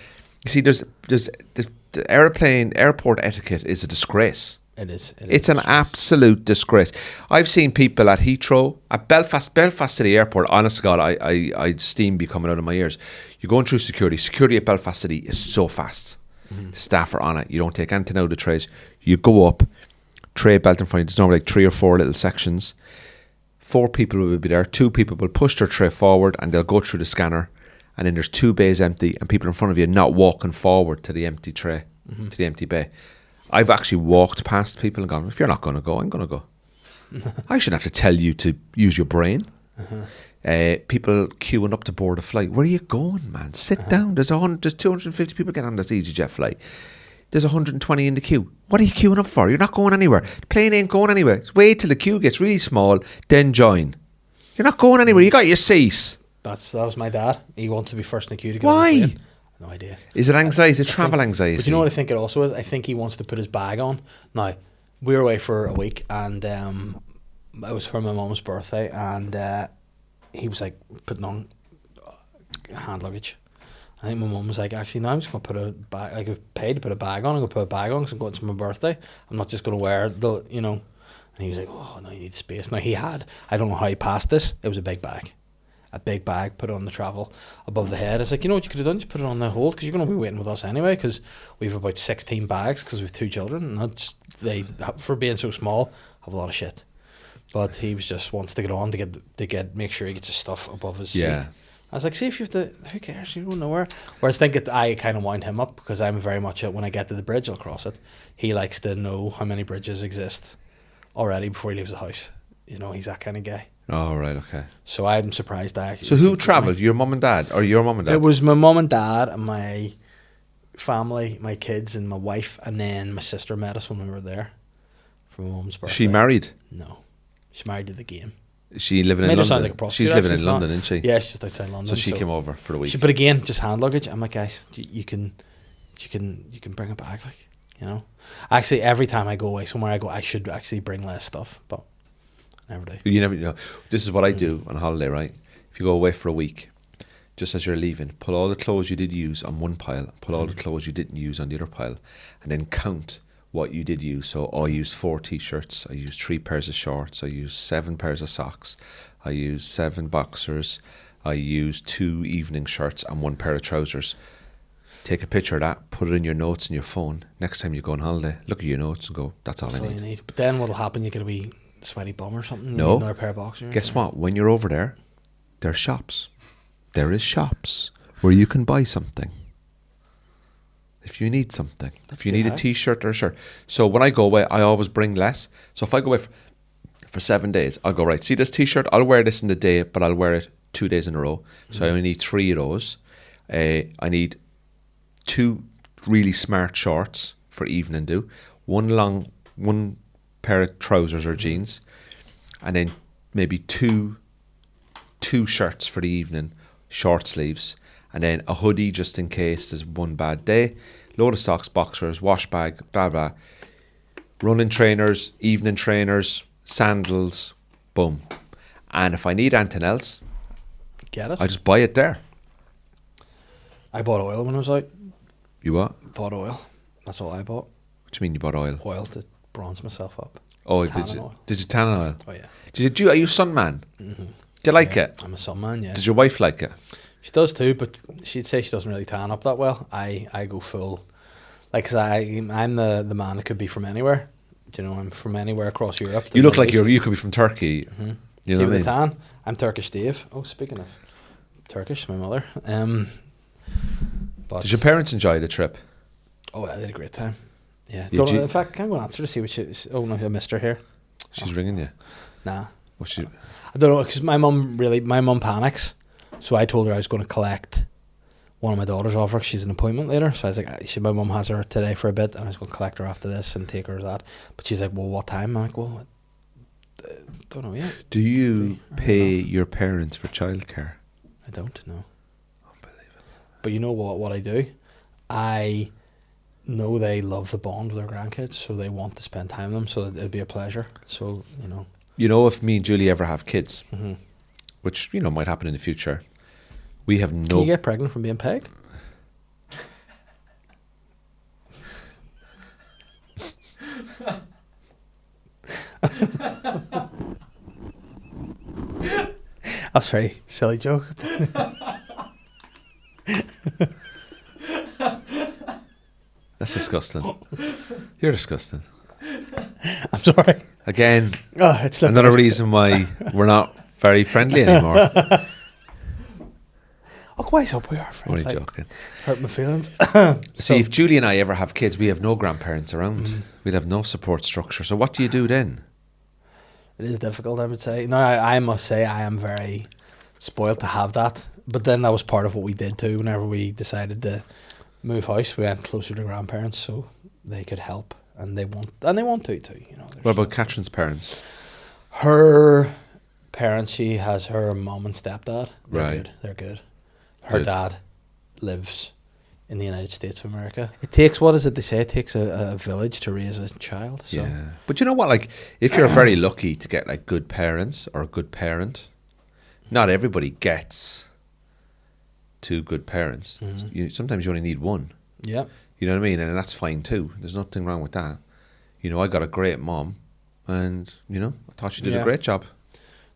You see, there's the airport etiquette is a disgrace. It's an absolute disgrace. I've seen people at Heathrow, at Belfast City Airport. Honest to God, I'd steam be coming out of my ears. You're going through security. Security at Belfast City is so fast. The staff are on it. You don't take anything out of the trays. You go up, tray belt in front of you. There's normally like 3 or 4 little sections. 4 people will be there. 2 people will push their tray forward and they'll go through the scanner. And then there's 2 bays empty and people in front of you not walking forward to the empty tray, to the empty bay. I've actually walked past people and gone, if you're not going to go, I'm going to go. I shouldn't have to tell you to use your brain. People queuing up to board a flight. Where are you going, man? Sit down. There's 250 people getting on this EasyJet flight. There's 120 in the queue. What are you queuing up for? You're not going anywhere. The plane ain't going anywhere. Just wait till the queue gets really small, then join. You're not going anywhere. You got your seat. That was my dad. He wants to be first in the queue to get Why? on the plane. No idea. Is it anxiety? Is it travel anxiety? But you know what I think it also is? I think he wants to put his bag on. Now, we were away for a week and it was for my mum's birthday and he was like putting on hand luggage. I think my mum was like, actually, no, I'm just going to put a bag, like I've paid to put a bag on, I'm going to put a bag on because I'm going to my birthday. I'm not just going to wear the, you know. And he was like, oh, no, you need space. Now, I don't know how he passed this. It was a big bag. A big bag, put it on the travel above the head. It's like, you know what you could have done? Just put it on the hold because you're going to be waiting with us anyway because we have about 16 bags because we have 2 children. And they, for being so small, have a lot of shit. But he just wants to get on to make sure he gets his stuff above his seat. I was like, see if you have to, who cares? You don't know where. Whereas I kind of wind him up because I'm very much when I get to the bridge, I'll cross it. He likes to know how many bridges exist already before he leaves the house. You know, he's that kind of guy. Oh, right, okay. So I'm surprised I actually... So who travelled? Your mum and dad? Or your mum and dad? It was my mum and dad and my family, my kids and my wife, and then my sister met us when we were there for my mum's birthday. She married? No. She's married to the game. Is she living in London? Sound like a prostitute, she's living in London, isn't she? Yeah, she's just outside London. So she came over for a week. But again, just hand luggage. I'm like, guys, you can bring a bag, like, you know. Actually, every time I go away somewhere, I should actually bring less stuff, but I never do. You never know. This is what I do on holiday, right? If you go away for a week, just as you're leaving, put all the clothes you did use on one pile, put all the clothes you didn't use on the other pile, and then count what you did use. So I used 4 t-shirts, I used 3 pairs of shorts, I used 7 pairs of socks, I used 7 boxers, I used 2 evening shirts and 1 pair of trousers. Take a picture of that, put it in your notes in your phone. Next time you go on holiday, look at your notes and go, that's all I need. You need. But then what'll happen, you get a wee sweaty bum or something. No. You need another pair of boxers. Guess what? When you're over there, there's shops. There is shops where you can buy something. If you need something. If you need a t-shirt or a shirt. So when I go away, I always bring less. So if I go away for 7 days, I'll go, right, see this t-shirt? I'll wear this in the day, but I'll wear it 2 days in a row. So I only need 3 of those. I need 2 really smart shorts for evening do. 1 pair of trousers or jeans. And then maybe two shirts for the evening, short sleeves. And then a hoodie just in case there's one bad day. Load of socks, boxers, wash bag, blah, blah. Running trainers, evening trainers, sandals, boom. And if I need anything else, get it. I just buy it there. I bought oil when I was out. You what? Bought oil. That's all I bought. What do you mean you bought oil? Oil to bronze myself up. Oh, Tannin oil. did you tannin oil? Oh yeah. Are you a sun man? Mm-hmm. Do you like Yeah, it? I'm a sun man. Yeah. Does your wife like it? She does too, but she'd say she doesn't really tan up that well. I go full, like, cause I'm the man that could be from anywhere. You know, I'm from anywhere across Europe. You look like Middle East. you could be from Turkey. Mm-hmm. You know See, what I with mean? the tan, I'm Turkish Dave. Oh, speaking of Turkish, my mother. But Did your parents enjoy the trip? oh, I had a great time. Yeah. Yeah, Don't do know, you- in fact, can I go and answer to see what she? Oh no, I missed her here. She's ringing you. Nah. What's she? I don't know, because my mum panics. So I told her I was going to collect one of my daughters off her. She's an appointment later. So I was like, my mum has her today for a bit, and I was going to collect her after this and take her to that. But she's like, well, what time? I'm like, well, I don't know yet. Do you I don't pay know. your parents for childcare? I don't know. But you know what I do? I know they love the bond with their grandkids, so they want to spend time with them, so it'd be a pleasure. So, you know. You know, if me and Julie ever have kids, Mm-hmm. which, you know, might happen in the future, we have Can no... you get pregnant from being pegged? That's a very silly joke. That's disgusting. You're disgusting. I'm sorry. Again, Oh, it's another reason why we're not very friendly anymore. Oh, wise up, we are friends. Only joking. Hurt my feelings. See, if Julie and I ever have kids, we have no grandparents around. Mm. We'd have no support structure. So what do you do then? It is difficult, I would say. No, I must say I am very spoiled to have that. But then that was part of what we did too. Whenever we decided to move house, we went closer to grandparents so they could help, and they want to too. You know. What about Catherine's parents? Her parents? She has her mum and stepdad. They're Right. good. They're good. Her Good. dad lives in the United States of America. It takes, what is it they say? It takes a village to raise a child. So. Yeah. But you know what? Like, if you're very lucky to get like good parents or a good parent, not everybody gets two good parents. Mhm. Sometimes you only need one. Yeah. You know what I mean? And that's fine too. There's nothing wrong with that. You know, I got a great mom, and you know, I thought she did Yeah. a great job.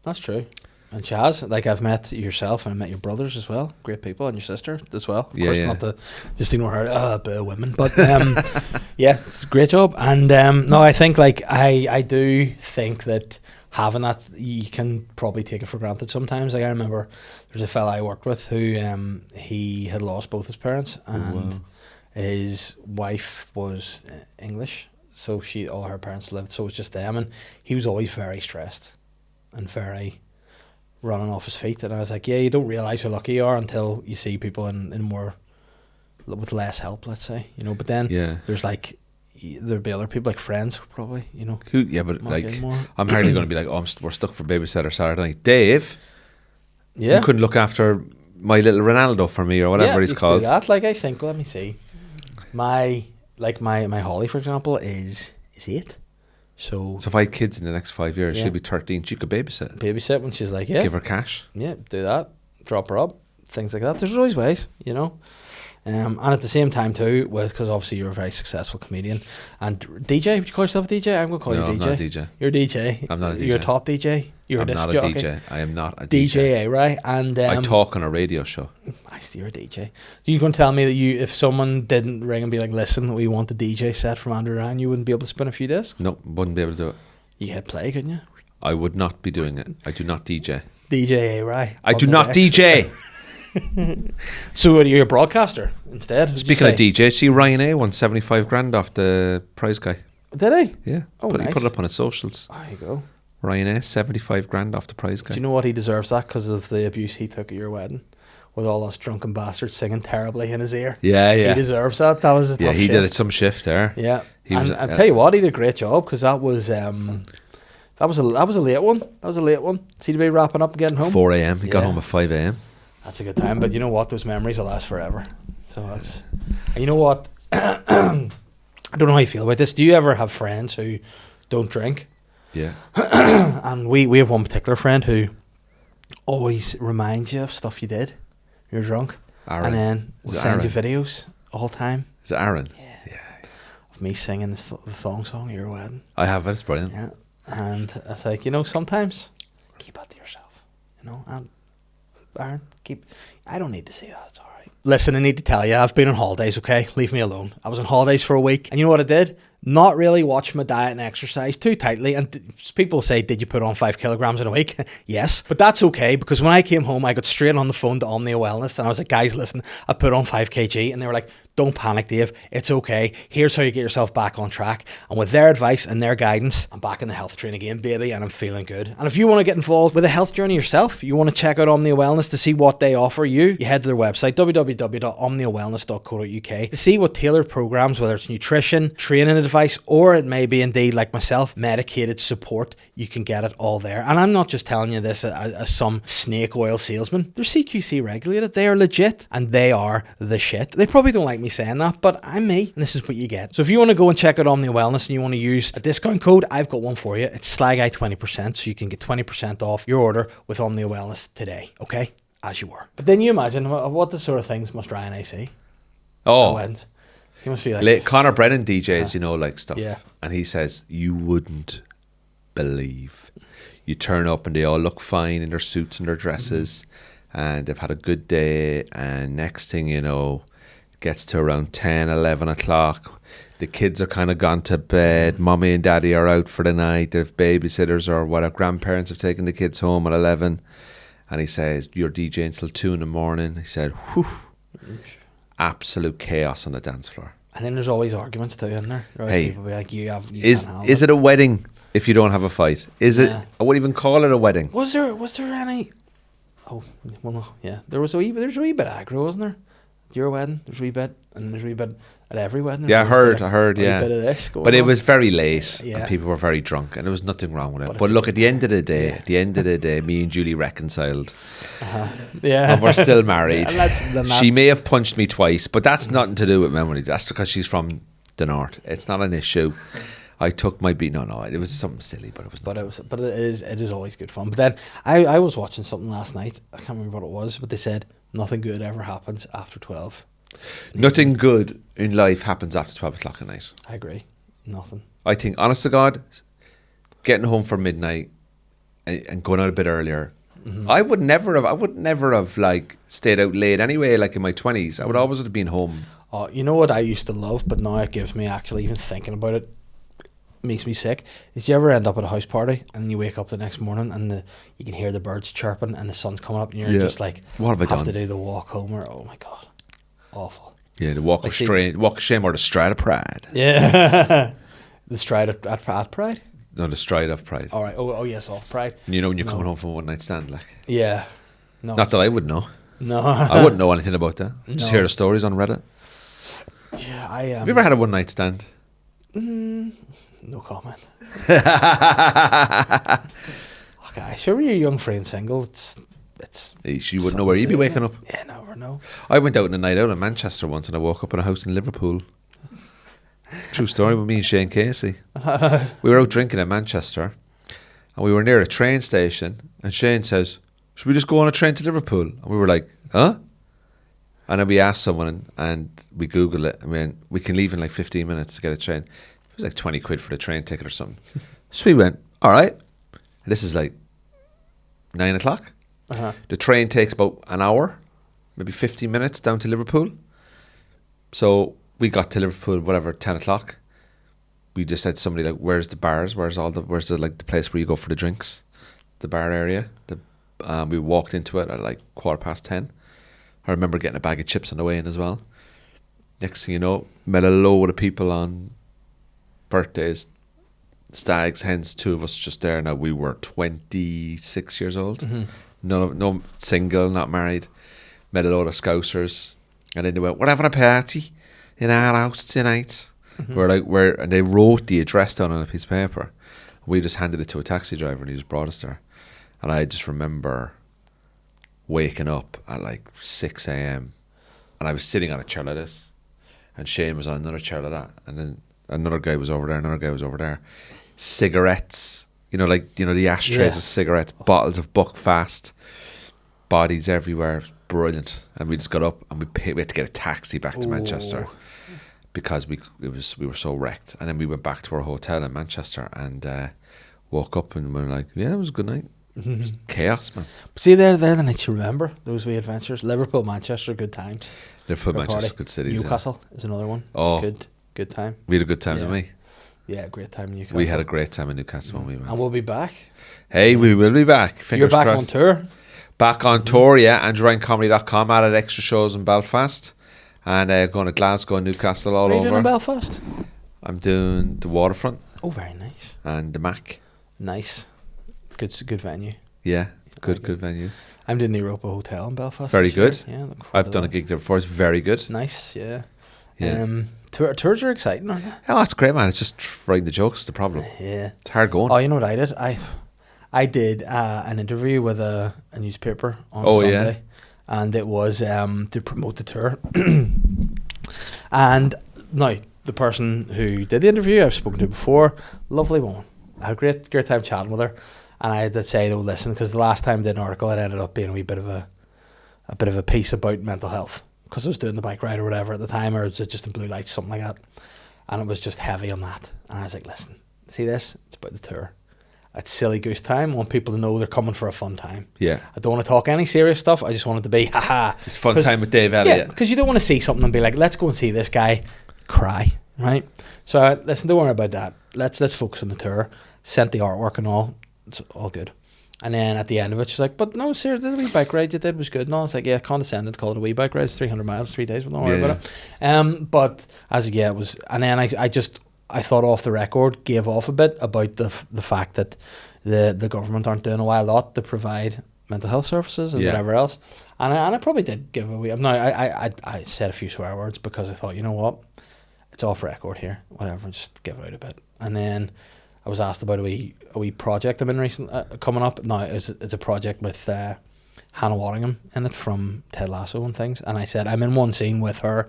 That's true. And she has. Like, I've met yourself and I met your brothers as well. Great people. And your sister as well. Of Yeah, course, yeah. not to just ignore her, bit of women. But, yeah, it's a great job. And, no, I think, like, I do think that having that, you can probably take it for granted sometimes. Like, I remember there's a fella I worked with who, he had lost both his parents. And wow. his wife was English. So all her parents lived. So it was just them. And he was always very stressed and very running off his feet. And I was like, yeah, you don't realise how lucky you are until you see people in more, with less help, let's say, you know. But then Yeah. there's like, there'd be other people, like friends probably, you know. Yeah, but Might like, get more. I'm hardly going to be like, we're stuck for babysitter Saturday night. Dave, Yeah. you couldn't look after my little Ronaldo for me or whatever he's you could called. do that. Like, I think, let me see. My Holly, for example, is 8. So So if I had kids in the next 5 years, Yeah. she'll be 13. She could babysit. babysit when she's like, yeah, Give her cash. yeah, do that, drop her up, things like that. There's always ways, you know. And at the same time too, because obviously you're a very successful comedian and DJ. Would you call yourself a DJ? I'm going to call No, you I'm DJ. not a DJ. You're a DJ. I'm not a You're a DJ. top DJ. You're I'm a disc not a jockey. DJ. I am not a DJ. DJ, right? And I talk on a radio show. I see you're a DJ. You going to tell me that if someone didn't ring and be like, listen, we want a DJ set from Andrew Ryan, you wouldn't be able to spin a few discs? No, wouldn't be able to do it. You hit play, couldn't you? I would not be doing it. I do not DJ. DJ, right? I do not DJ. So are you a broadcaster instead? Would you Speaking of say? DJ, see Ryan A won 75 grand off the prize guy. Did he? Yeah. Oh, He nice. put it up on his socials. There you go. Ryan A, 75 grand off the prize guy. Do you know what? He deserves that because of the abuse he took at your wedding with all those drunken bastards singing terribly in his ear. Yeah, yeah. He deserves that. That was a tough Yeah, he shift. did it some shift there. Yeah. He And was, I'll tell you what, he did a great job because that was a late one. That was a late one. See to be wrapping up and getting home. 4 a.m. He got Yeah. home at 5 a.m. That's a good time. But you know what? Those memories will last forever. So that's. And you know what? I don't know how you feel about this. Do you ever have friends who don't drink? Yeah. And we have one particular friend who always reminds you of stuff you did. You're drunk. Aaron. And then will Is it send you Aaron? videos all the time Is it Aaron? of me singing the thong song at your wedding. I have it. It's brilliant. Yeah. And it's like, sometimes keep that to yourself, and Baron, I don't need to see that, it's alright. Listen, I need to tell you, I've been on holidays, okay? Leave me alone. I was on holidays for a week, and you know what I did? Not really watch my diet and exercise too tightly. And people say, did you put on 5 kilograms in a week? Yes, but that's okay, because when I came home, I got straight on the phone to Omnia Wellness, and I was like, guys, listen, I put on 5 kg, and they were like, don't panic, Dave. It's okay. Here's how you get yourself back on track. And with their advice and their guidance, I'm back in the health train again, baby, and I'm feeling good. And if you want to get involved with a health journey yourself, you want to check out Omnia Wellness to see what they offer you head to their website, www.omniawellness.co.uk, to see what tailored programs, whether it's nutrition, training advice, or it may be indeed, like myself, medicated support, you can get it all there. And I'm not just telling you this as some snake oil salesman. They're CQC regulated. They are legit, and they are the shit. They probably don't like me saying that, but I'm me, and this is what you get. So if you want to go and check out Omnia Wellness and you want to use a discount code, I've got one for you. It's SLY20%, so you can get 20% off your order with Omnia Wellness today, okay? As you were. But then you imagine what the sort of things must Ryan I see. Oh, he must be like Connor Brennan DJs, like stuff. Yeah. And he says, you wouldn't believe. You turn up and they all look fine in their suits and their dresses, and they've had a good day, and next thing you know, gets to around 10, 11 o'clock. The kids are kind of gone to bed. Mommy and daddy are out for the night. If babysitters or whatever, grandparents have taken the kids home at 11. And he says, you're DJing till 2 in the morning. He said, whew, absolute chaos on the dance floor. And then there's always arguments too, isn't there? Hey, people be like, is it a wedding if you don't have a fight? Is it? I wouldn't even call it a wedding. Was there any? Oh, well, no, yeah. There's a wee bit of aggro, wasn't there? Your wedding, there's a wee bit, and there's a wee bit at every wedding. Yeah, I heard, yeah. A wee bit of this going but it on. Was very late, and people were very drunk, and there was nothing wrong with it. But look, at the end of the day, me and Julie reconciled. Yeah. And we're still married. Yeah, she may have punched me twice, but that's nothing to do with memory. That's because she's from the north. It's not an issue. I took my beat. No, it was something silly, but it was. But it is always good fun. But then I was watching something last night. I can't remember what it was, but they said nothing good ever happens after 12. Nothing good in life happens after 12 o'clock at night. I agree. Nothing. I think, honest to God, getting home for midnight and going out a bit earlier. Mm-hmm. I would never have like stayed out late anyway. Like in my 20s, I would always have been home. Oh, you know what I used to love, but now it gives me actually even thinking about it. Makes me sick. Is you ever end up at a house party and you wake up the next morning and you can hear the birds chirping and the sun's coming up and you're just like, what have I done? To do the walk home, or oh my god, awful. Yeah, the walk of shame or the stride of pride. Yeah, the stride at Pride. No, the stride of pride. All right. Oh yes, off Pride. You know when you're coming home from a one night stand, like. Yeah. No. Not that I would know. No. I wouldn't know anything about that. Just hear the stories on Reddit. Yeah, Have you ever had a one night stand? No comment. Okay, sure. When you're young, free and single, it's. You wouldn't know where you'd be waking up. Yeah, never know. I went out on a night out in Manchester once, and I woke up in a house in Liverpool. True story with me and Shane Casey. We were out drinking in Manchester, and we were near a train station. And Shane says, "Should we just go on a train to Liverpool?" And we were like, "Huh?" And then we asked someone, and we Googled it. I mean, we can leave in like 15 minutes to get a train. It was like 20 quid for the train ticket or something. So we went, all right. And this is like 9 o'clock. The train takes about an hour, maybe 15 minutes down to Liverpool. So we got to Liverpool, whatever, 10 o'clock. We just said to somebody, like, where's the bars? Where's the place where you go for the drinks? The bar area. We walked into it at like 10:15. I remember getting a bag of chips on the way in as well. Next thing you know, met a load of people on birthdays, stags, hens, 2 of us just there. Now we were 26 years old. Mm-hmm. No single, not married. Met a load of Scousers, and then they went, "We're having a party in our house tonight." Mm-hmm. We're like, and they wrote the address down on a piece of paper. We just handed it to a taxi driver, and he just brought us there. And I just remember waking up at like 6 a.m. and I was sitting on a chair like this, and Shane was on another chair like that, and then another guy was over there. Cigarettes, the ashtrays of cigarettes, bottles of Buckfast, bodies everywhere. Brilliant. And we just got up and we had to get a taxi back to Manchester because we were so wrecked. And then we went back to our hotel in Manchester, and woke up and we're like, yeah, it was a good night. Just chaos, man. See, they're the nights you remember, those wee adventures. Liverpool, Manchester, good times. Liverpool, For a Manchester, party. good cities. Newcastle is another one. Oh. Good time. We had a good time, Yeah. didn't we? Yeah, great time in Newcastle. We had a great time in Newcastle when we went. And we'll be back. Hey, we will be back. Fingers You're back crossed. on tour. Back on tour, yeah. AndrewRyanComedy.com, added extra shows in Belfast. And going to Glasgow and Newcastle all What are you over. doing in Belfast? I'm doing the Waterfront Oh, very nice. and the Mac. Nice. Good venue. Yeah, good good. venue. I'm doing the Europa Hotel in Belfast. Very this year. good. Yeah, looking forward I've to done a that. gig there before. It's very good. Nice, yeah. Yeah. Tours are exciting, aren't they? Oh, that's great, man. It's just writing the jokes, the problem. Yeah. It's hard going. Oh, you know what I did? I did an interview with a newspaper on Oh, Sunday, yeah. and it was to promote the tour. And now the person who did the interview, I've spoken to before, lovely woman. I had a great time chatting with her, and I had to say, "Oh, listen," because the last time I did an article, it ended up being a wee bit of a piece about mental health, because I was doing the bike ride or whatever at the time, or was it just in blue lights, something like that, and it was just heavy on that. And I was like, "Listen, see this? It's about the tour. It's silly goose time. I want people to know they're coming for a fun time. Yeah. I don't want to talk any serious stuff. I just want it to be, haha. It's fun time with Dave Elliott. Yeah, because you don't want to see something and be like, let's go and see this guy cry, right? So listen, don't worry about that. Let's focus on the tour. Sent the artwork and all. It's all good. And then at the end of it, she's like, but no, seriously, the wee bike ride you did was good. And I was like, yeah, condescended, called it a wee bike ride. It's 300 miles, 3 days, but don't worry about it. But as yeah, it was, and then I thought off the record, gave off a bit about the fact that the government aren't doing a lot to provide mental health services and whatever else. And I probably did give a wee. No, I said a few swear words because I thought, you know what, it's off record here. Whatever, just give it out a bit. And then I was asked about a wee project I'm in coming up. Now it's a project with Hannah Waddingham in it from Ted Lasso and things. And I said I'm in one scene with her,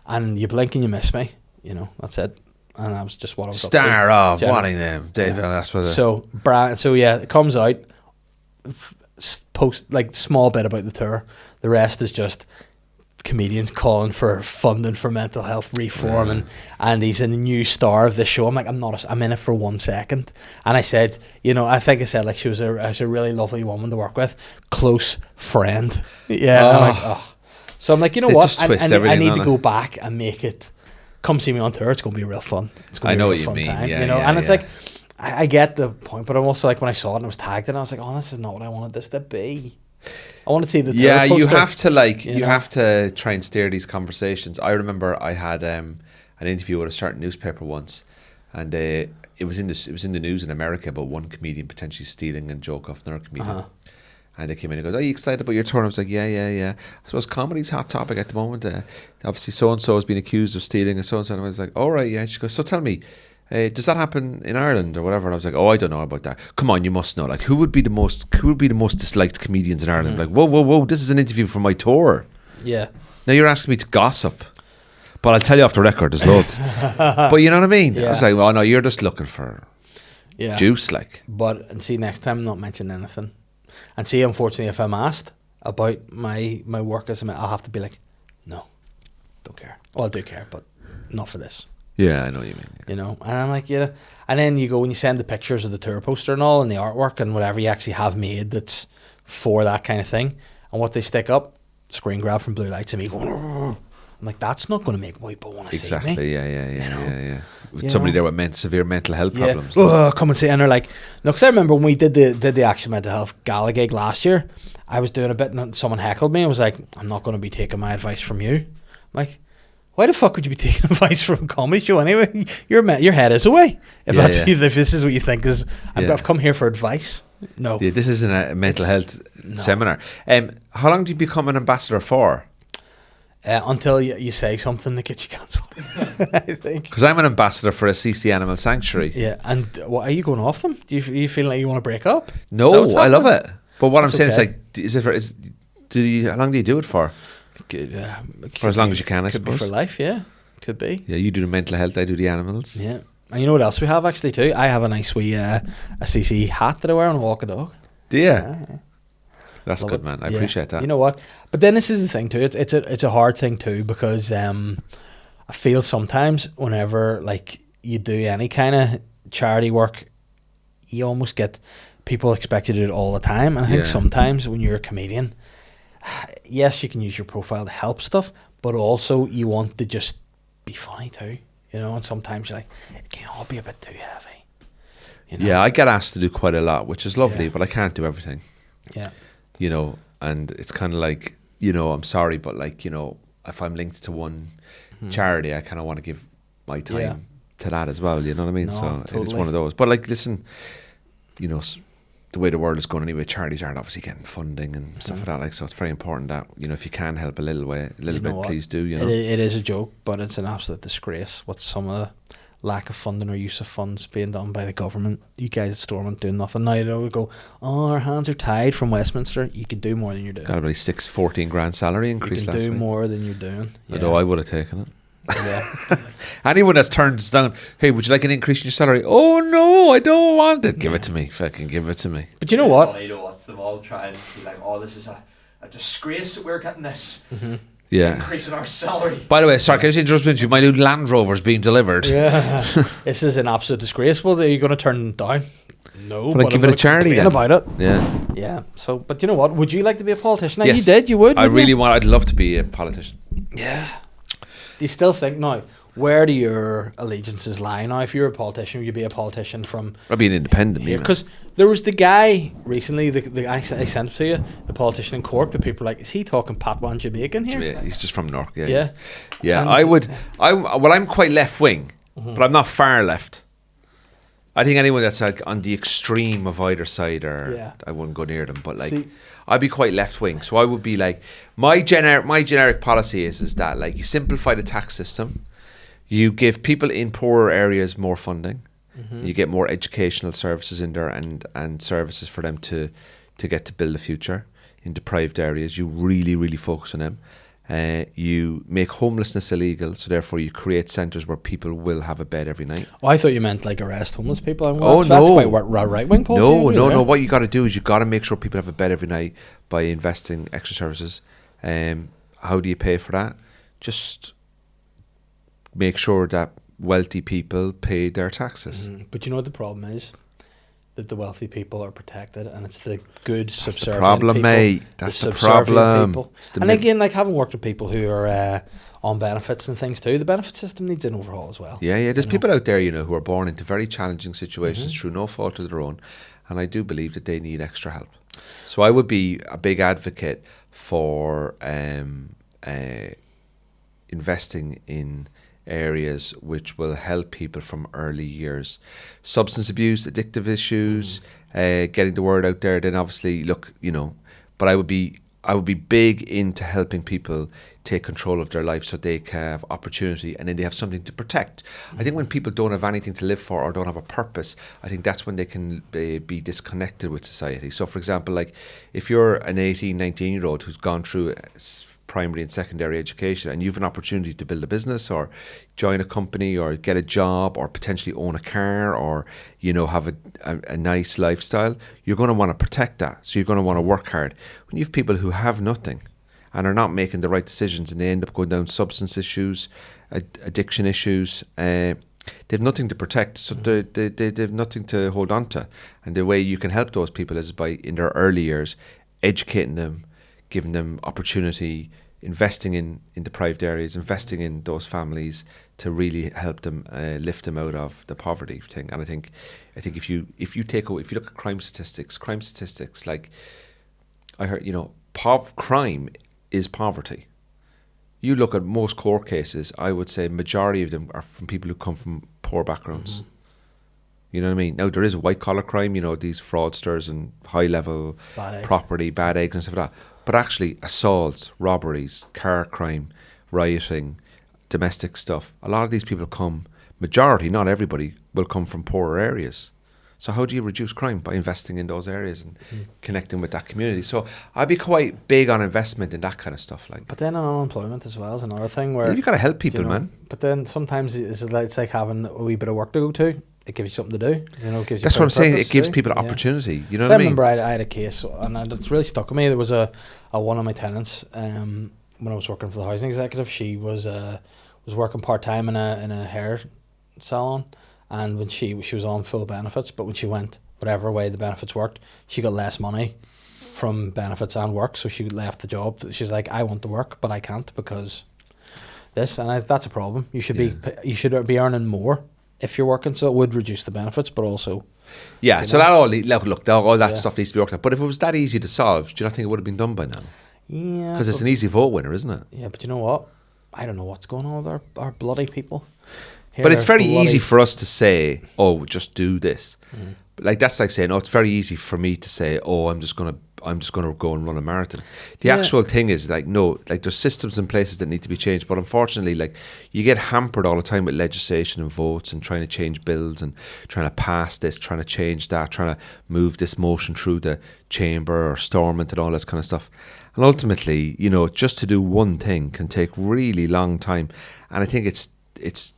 and you blink and you miss me. You know, that's it. And that was just what I was Star up of to. Waddingham, Dave. Yeah. That's what. So yeah, it comes out. Post like small bit about the tour. The rest is just comedians calling for funding for mental health reform, and he's a new star of the show. I'm like, I'm in it for 1 second. And I said, you know, I think I said like she was a really lovely woman to work with, close friend. Yeah. I'm like, oh. So I'm like, you know They what? just twist I everything, need to don't go back and make it. Come see me on tour. It's going to be real fun. It's going I to be know a what real you fun mean. time. Yeah, you know, yeah, and it's yeah. like, I get the point, but I'm also like when I saw it and it was tagged in, I was like, oh, this is not what I wanted this to be. I want to see the tour Yeah, you poster. have to You know? have to try and steer these conversations. I remember I had an interview with a certain newspaper once, and it was in the news in America about one comedian potentially stealing a joke off another comedian. And they came in and goes, "Are you excited about your tour?" And I was like, yeah. I suppose comedy's a hot topic at the moment. Obviously, so and so has been accused of stealing, and so and so. And I was like, "All right, yeah." She goes, "So tell me, does that happen in Ireland or whatever?" And I was like, "Oh, I don't know about that. Come on, you must know. Like, who would be the most disliked comedians in Ireland?" Like, whoa, this is an interview for my tour. Yeah. Now you're asking me to gossip, but I'll tell you off the record. There's loads. But you know what I mean? Yeah. I was like, "Well, no, you're just looking for juice, like." But and see, next time, not mention anything. And see, unfortunately, if I'm asked about my work as I'll have to be like, no, don't care. Well, I do care, but not for this. Yeah, I know what you mean. Yeah. You know, and I'm like, yeah. And then you go and you send the pictures of the tour poster and all, and the artwork and whatever you actually have made that's for that kind of thing. And what they stick up, screen grab from blue lights, and me going, "Rrr." I'm like, that's not going to make people want to see me. Exactly. Yeah. You know? Yeah. With You somebody know? there with severe mental health problems. Come and see. And they're like, no, because I remember when we did the actual mental health gala gig last year, I was doing a bit and someone heckled me and was like, I'm not going to be taking my advice from you. I'm like, why the fuck would you be taking advice from a comedy show anyway? Your head is away. If if this is what you think is, I've come here for advice. No. Yeah, this isn't a mental health seminar. How long do you become an ambassador for? Until you say something that gets you cancelled, I think. Because I'm an ambassador for a CC Animal Sanctuary. Yeah, and what, are you going off them? Do you feel like you want to break up? No, I love it. But what That's I'm saying okay. is like, how long do you do it for? Good, For as long as you can, I could suppose. be for life, yeah. Could be. Yeah, you do the mental health, I do the animals. Yeah. And you know what else we have actually too? I have a nice wee a CC hat that I wear when I walk a dog. Do you? Yeah. That's Love good, it. man. I Yeah. appreciate that. You know what? But then this is the thing too. It's a hard thing too because I feel sometimes whenever like you do any kind of charity work, you almost get people expect you to do it all the time. And I think sometimes when you're a comedian, yes, you can use your profile to help stuff, but also you want to just be funny too, you know. And sometimes you're like, it can all be a bit too heavy, you know? Yeah, I get asked to do quite a lot, which is lovely, but I can't do everything. Yeah. You know, and it's kind of like, you know, I'm sorry, but like, you know, if I'm linked to one charity, I kind of want to give my time to that as well, you know what I mean? No, So totally. it's one of those. But like, listen, you know, the way the world is going anyway, charities aren't obviously getting funding and stuff like that. Like, so it's very important that, you know, if you can help a little bit, please do. You know, it is a joke, but it's an absolute disgrace what some of the lack of funding or use of funds being done by the government. You guys at Stormont doing nothing now. They go, oh, our hands are tied from Westminster. You could do more than you're doing. Got about 14 grand salary increase last week. You can do more than you're doing. Although I would have taken it. Yeah. Anyone that's turned us down, hey, would you like an increase in your salary? Oh no, I don't want it. Give it to me. Fucking give it to me. But you know what? You know what's them all trying to be like, oh, this is a disgrace that we're getting this increase in our salary. By the way, sorry, can I just interrupt you? My new Land Rover's being delivered. Yeah. This is an absolute disgrace. Well, are you going to turn it down? No, but give it a charity then. About it. Yeah. Yeah. So, but you know what? Would you like to be a politician? Now, yes. you did. You would. I'd love to be a politician. Yeah. Do you still think now? Where do your allegiances lie now? If you're a politician, would you be a politician from? I'd be an independent. Because there was the guy recently, the guy I sent to you, the politician in Cork. The people were like, is he talking Patois and Jamaican here? Yeah, he's just from North. Yeah. Yeah. I'm quite left wing, but I'm not far left. I think anyone that's like on the extreme of either side, I wouldn't go near them. But like, I'd be quite left wing, so I would be like, my generic policy is that like you simplify the tax system, you give people in poorer areas more funding, you get more educational services in there and services for them to get to build a future in deprived areas. You really focus on them. You make homelessness illegal, so therefore you create centres where people will have a bed every night. Oh, I thought you meant like arrest homeless people. No. That's quite right-wing policy. No. What you got to do is you got to make sure people have a bed every night by investing extra services. How do you pay for that? Just make sure that wealthy people pay their taxes. But you know what the problem is? That the wealthy people are protected, and it's the good subservient problem, people. Mate. That's the problem. People. And again, like having worked with people who are on benefits and things too, the benefit system needs an overhaul as well. Yeah. There's people out there, you know, who are born into very challenging situations through no fault of their own, and I do believe that they need extra help. So I would be a big advocate for investing in areas which will help people from early years. Substance abuse, addictive issues, getting the word out there. Then obviously, look, you know, but I would be big into helping people take control of their life so they can have opportunity and then they have something to protect. I think when people don't have anything to live for or don't have a purpose, I think that's when they can be disconnected with society. So for example, like if you're an 18, 19-year-old who's gone through primary and secondary education and you've an opportunity to build a business or join a company or get a job or potentially own a car or, you know, have a nice lifestyle, you're going to want to protect that. So you're going to want to work hard. When you have people who have nothing and are not making the right decisions and they end up going down substance issues, addiction issues, they have nothing to protect, so they have nothing to hold on to. And the way you can help those people is by, in their early years, educating them, giving them opportunity, investing in deprived areas, investing in those families to really help them lift them out of the poverty thing. And I think if you look at crime statistics, like I heard, you know, crime is poverty. You look at most court cases, I would say majority of them are from people who come from poor backgrounds. You know what I mean? Now, there is a white-collar crime, you know, these fraudsters and high-level property, bad eggs and stuff like that. But actually, assaults, robberies, car crime, rioting, domestic stuff, a lot of these people come, majority, not everybody, will come from poorer areas. So how do you reduce crime? By investing in those areas and connecting with that community. So I'd be quite big on investment in that kind of stuff. Like, but then unemployment as well is another thing where you've got to help people, you know, man. But then sometimes it's like having a wee bit of work to go to. It gives you something to do, you know. That's what I'm saying. It gives people opportunity. You know what I mean? I remember I had a case, and it's really stuck with me. There was a one of my tenants when I was working for the housing executive. She was working part time in a hair salon, and when she was on full benefits, but when she went whatever way the benefits worked, she got less money from benefits and work, so she left the job. She's like, I want to work, but I can't because this, and that's a problem. You should be earning more if you're working, so it would reduce the benefits, but also. Yeah, so that all that stuff needs to be worked out. But if it was that easy to solve, do you not think it would have been done by now? Yeah, because it's an easy vote winner, isn't it? Yeah, but you know what? I don't know what's going on with our bloody people. But it's very easy for us to say, "Oh, just do this." Mm-hmm. Like that's like saying, "Oh, it's very easy for me to say, oh, I'm just gonna go and run a marathon." The actual thing is like, no, like there's systems and places that need to be changed. But unfortunately, like you get hampered all the time with legislation and votes and trying to change bills and trying to pass this, trying to change that, trying to move this motion through the chamber or Stormont and all this kind of stuff. And ultimately, you know, just to do one thing can take really long time. And I think it's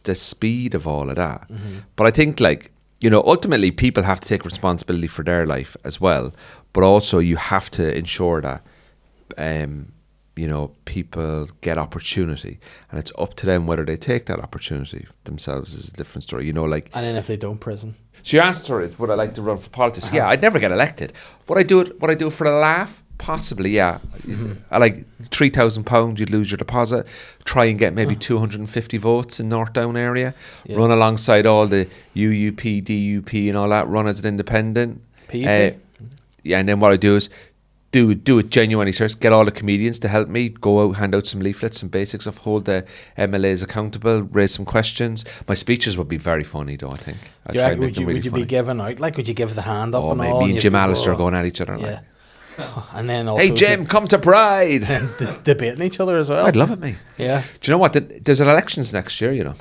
the speed of all of that. Mm-hmm. But I think like, you know, ultimately people have to take responsibility for their life as well. But also you have to ensure that, you know, people get opportunity. And it's up to them whether they take that opportunity themselves is a different story. You know, like... And then if they don't, prison. So your answer is, would I like to run for politics? Uh-huh. Yeah, I'd never get elected. Would I do it for a laugh? Possibly, yeah. Mm-hmm. I like £3,000, you'd lose your deposit. Try and get maybe 250 votes in North Down area. Yeah. Run alongside all the UUP, DUP and all that. Run as an independent. Yeah, and then what I do is do it genuinely, sir. Get all the comedians to help me. Go out, hand out some leaflets, some basics of hold the MLAs accountable, raise some questions. My speeches would be very funny, though, I think. Would you be giving out? Like, would you give the hand up and all? Maybe and Jim Alistair going at each other. Yeah. Like. And then also hey Jim, come to Pride. Debating each other as well. I'd love it, mate. Yeah. Do you know what? There's elections next year, you know.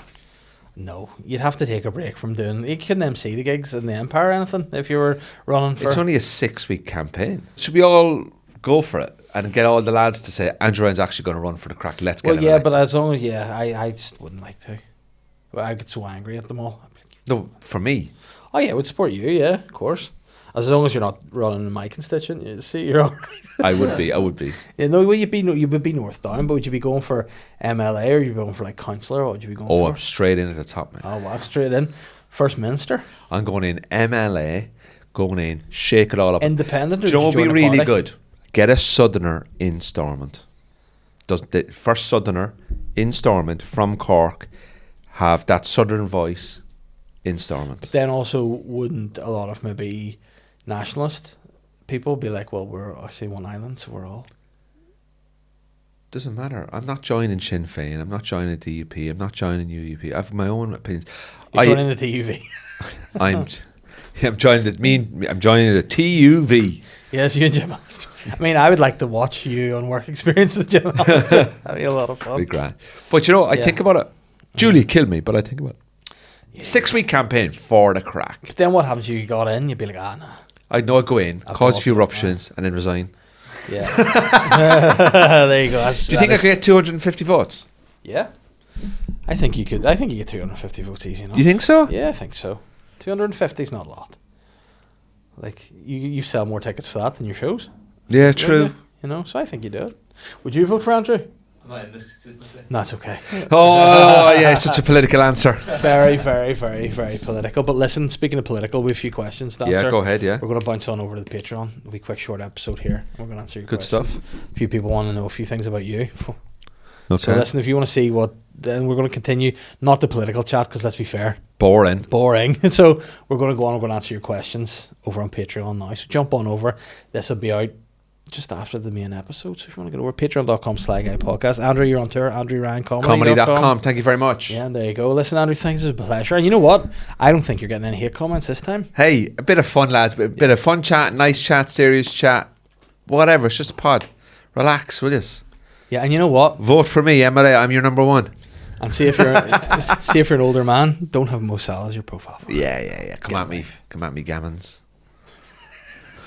No, you'd have to take a break from doing. You couldn't MC the gigs in the Empire or anything if you were running for. It's only a 6-week campaign. Should we all go for it and get all the lads to say Andrew Ryan's actually going to run for the crack? Let's get. Well, yeah, but as long as I just wouldn't like to. I get so angry at them all. No, for me. Oh yeah, I would support you. Yeah, of course. As long as you're not running in my constituent, you see, you're all right. I would be. Yeah, no, you would be North Down, but would you be going for MLA or would you be going for like councillor? What would you be going for? Oh, I'm straight in at the top, man. Oh, wow, straight in. First Minister? I'm going in MLA, going in, shake it all up. Independent? Do you know what would be really good? Get a Southerner in Stormont. Does the first Southerner in Stormont from Cork have that Southern voice in Stormont? But then also wouldn't a lot of maybe nationalist people be like, well, we're actually one island, so we're all. Doesn't matter. I'm not joining Sinn Féin. I'm not joining the DUP. I'm not joining UUP. I have my own opinions. You're joining the TUV. I'm joining the TUV. Yes, you and Jim Alistair. I mean, I would like to watch you on work experience with Jim Alistair. That'd be a lot of fun. Be great. But you know, I think about it. Julie killed me, but I think about it. Yeah. 6-week campaign for the crack. But then what happens? You got in, you'd be like, nah. I'd go in, cause a few ruptions, and then resign. Yeah. There you go. Do you think I could get 250 votes? Yeah. I think you could. I think you get 250 votes easy enough. You think so? Yeah, I think so. 250 is not a lot. Like, you sell more tickets for that than your shows. Yeah, true. You know, so I think you do it. Would you vote for Andrew? Am I in this consistency? No, it's okay. Oh, yeah, such a political answer. Very, very, very, very political. But listen, speaking of political, we have a few questions to answer. Yeah, go ahead, yeah. We're going to bounce on over to the Patreon. It'll be a quick, short episode here. We're going to answer your questions. Good stuff. A few people want to know a few things about you. Okay. So listen, if you want to see what, then we're going to continue, not the political chat, because let's be fair. Boring. So we're going to go on, we're going to answer your questions over on Patreon now. So jump on over. This will be out just after the main episode. So if you want to go over patreon.com/SLY Andrew, you're on tour. Andrew Ryan Comedy.com. Thank you very much. Yeah, and there you go. Listen, Andrew, thanks. It's a pleasure. And you know what? I don't think you're getting any hate comments this time. Hey, a bit of fun, lads. A bit of fun chat, nice chat, serious chat. Whatever. It's just a pod. Relax, will you? Yeah, and you know what? Vote for me, MLA. I'm your number one. And see if you're an older man, don't have Mo Salah as your profile photo. Yeah. Come at me, Gammons.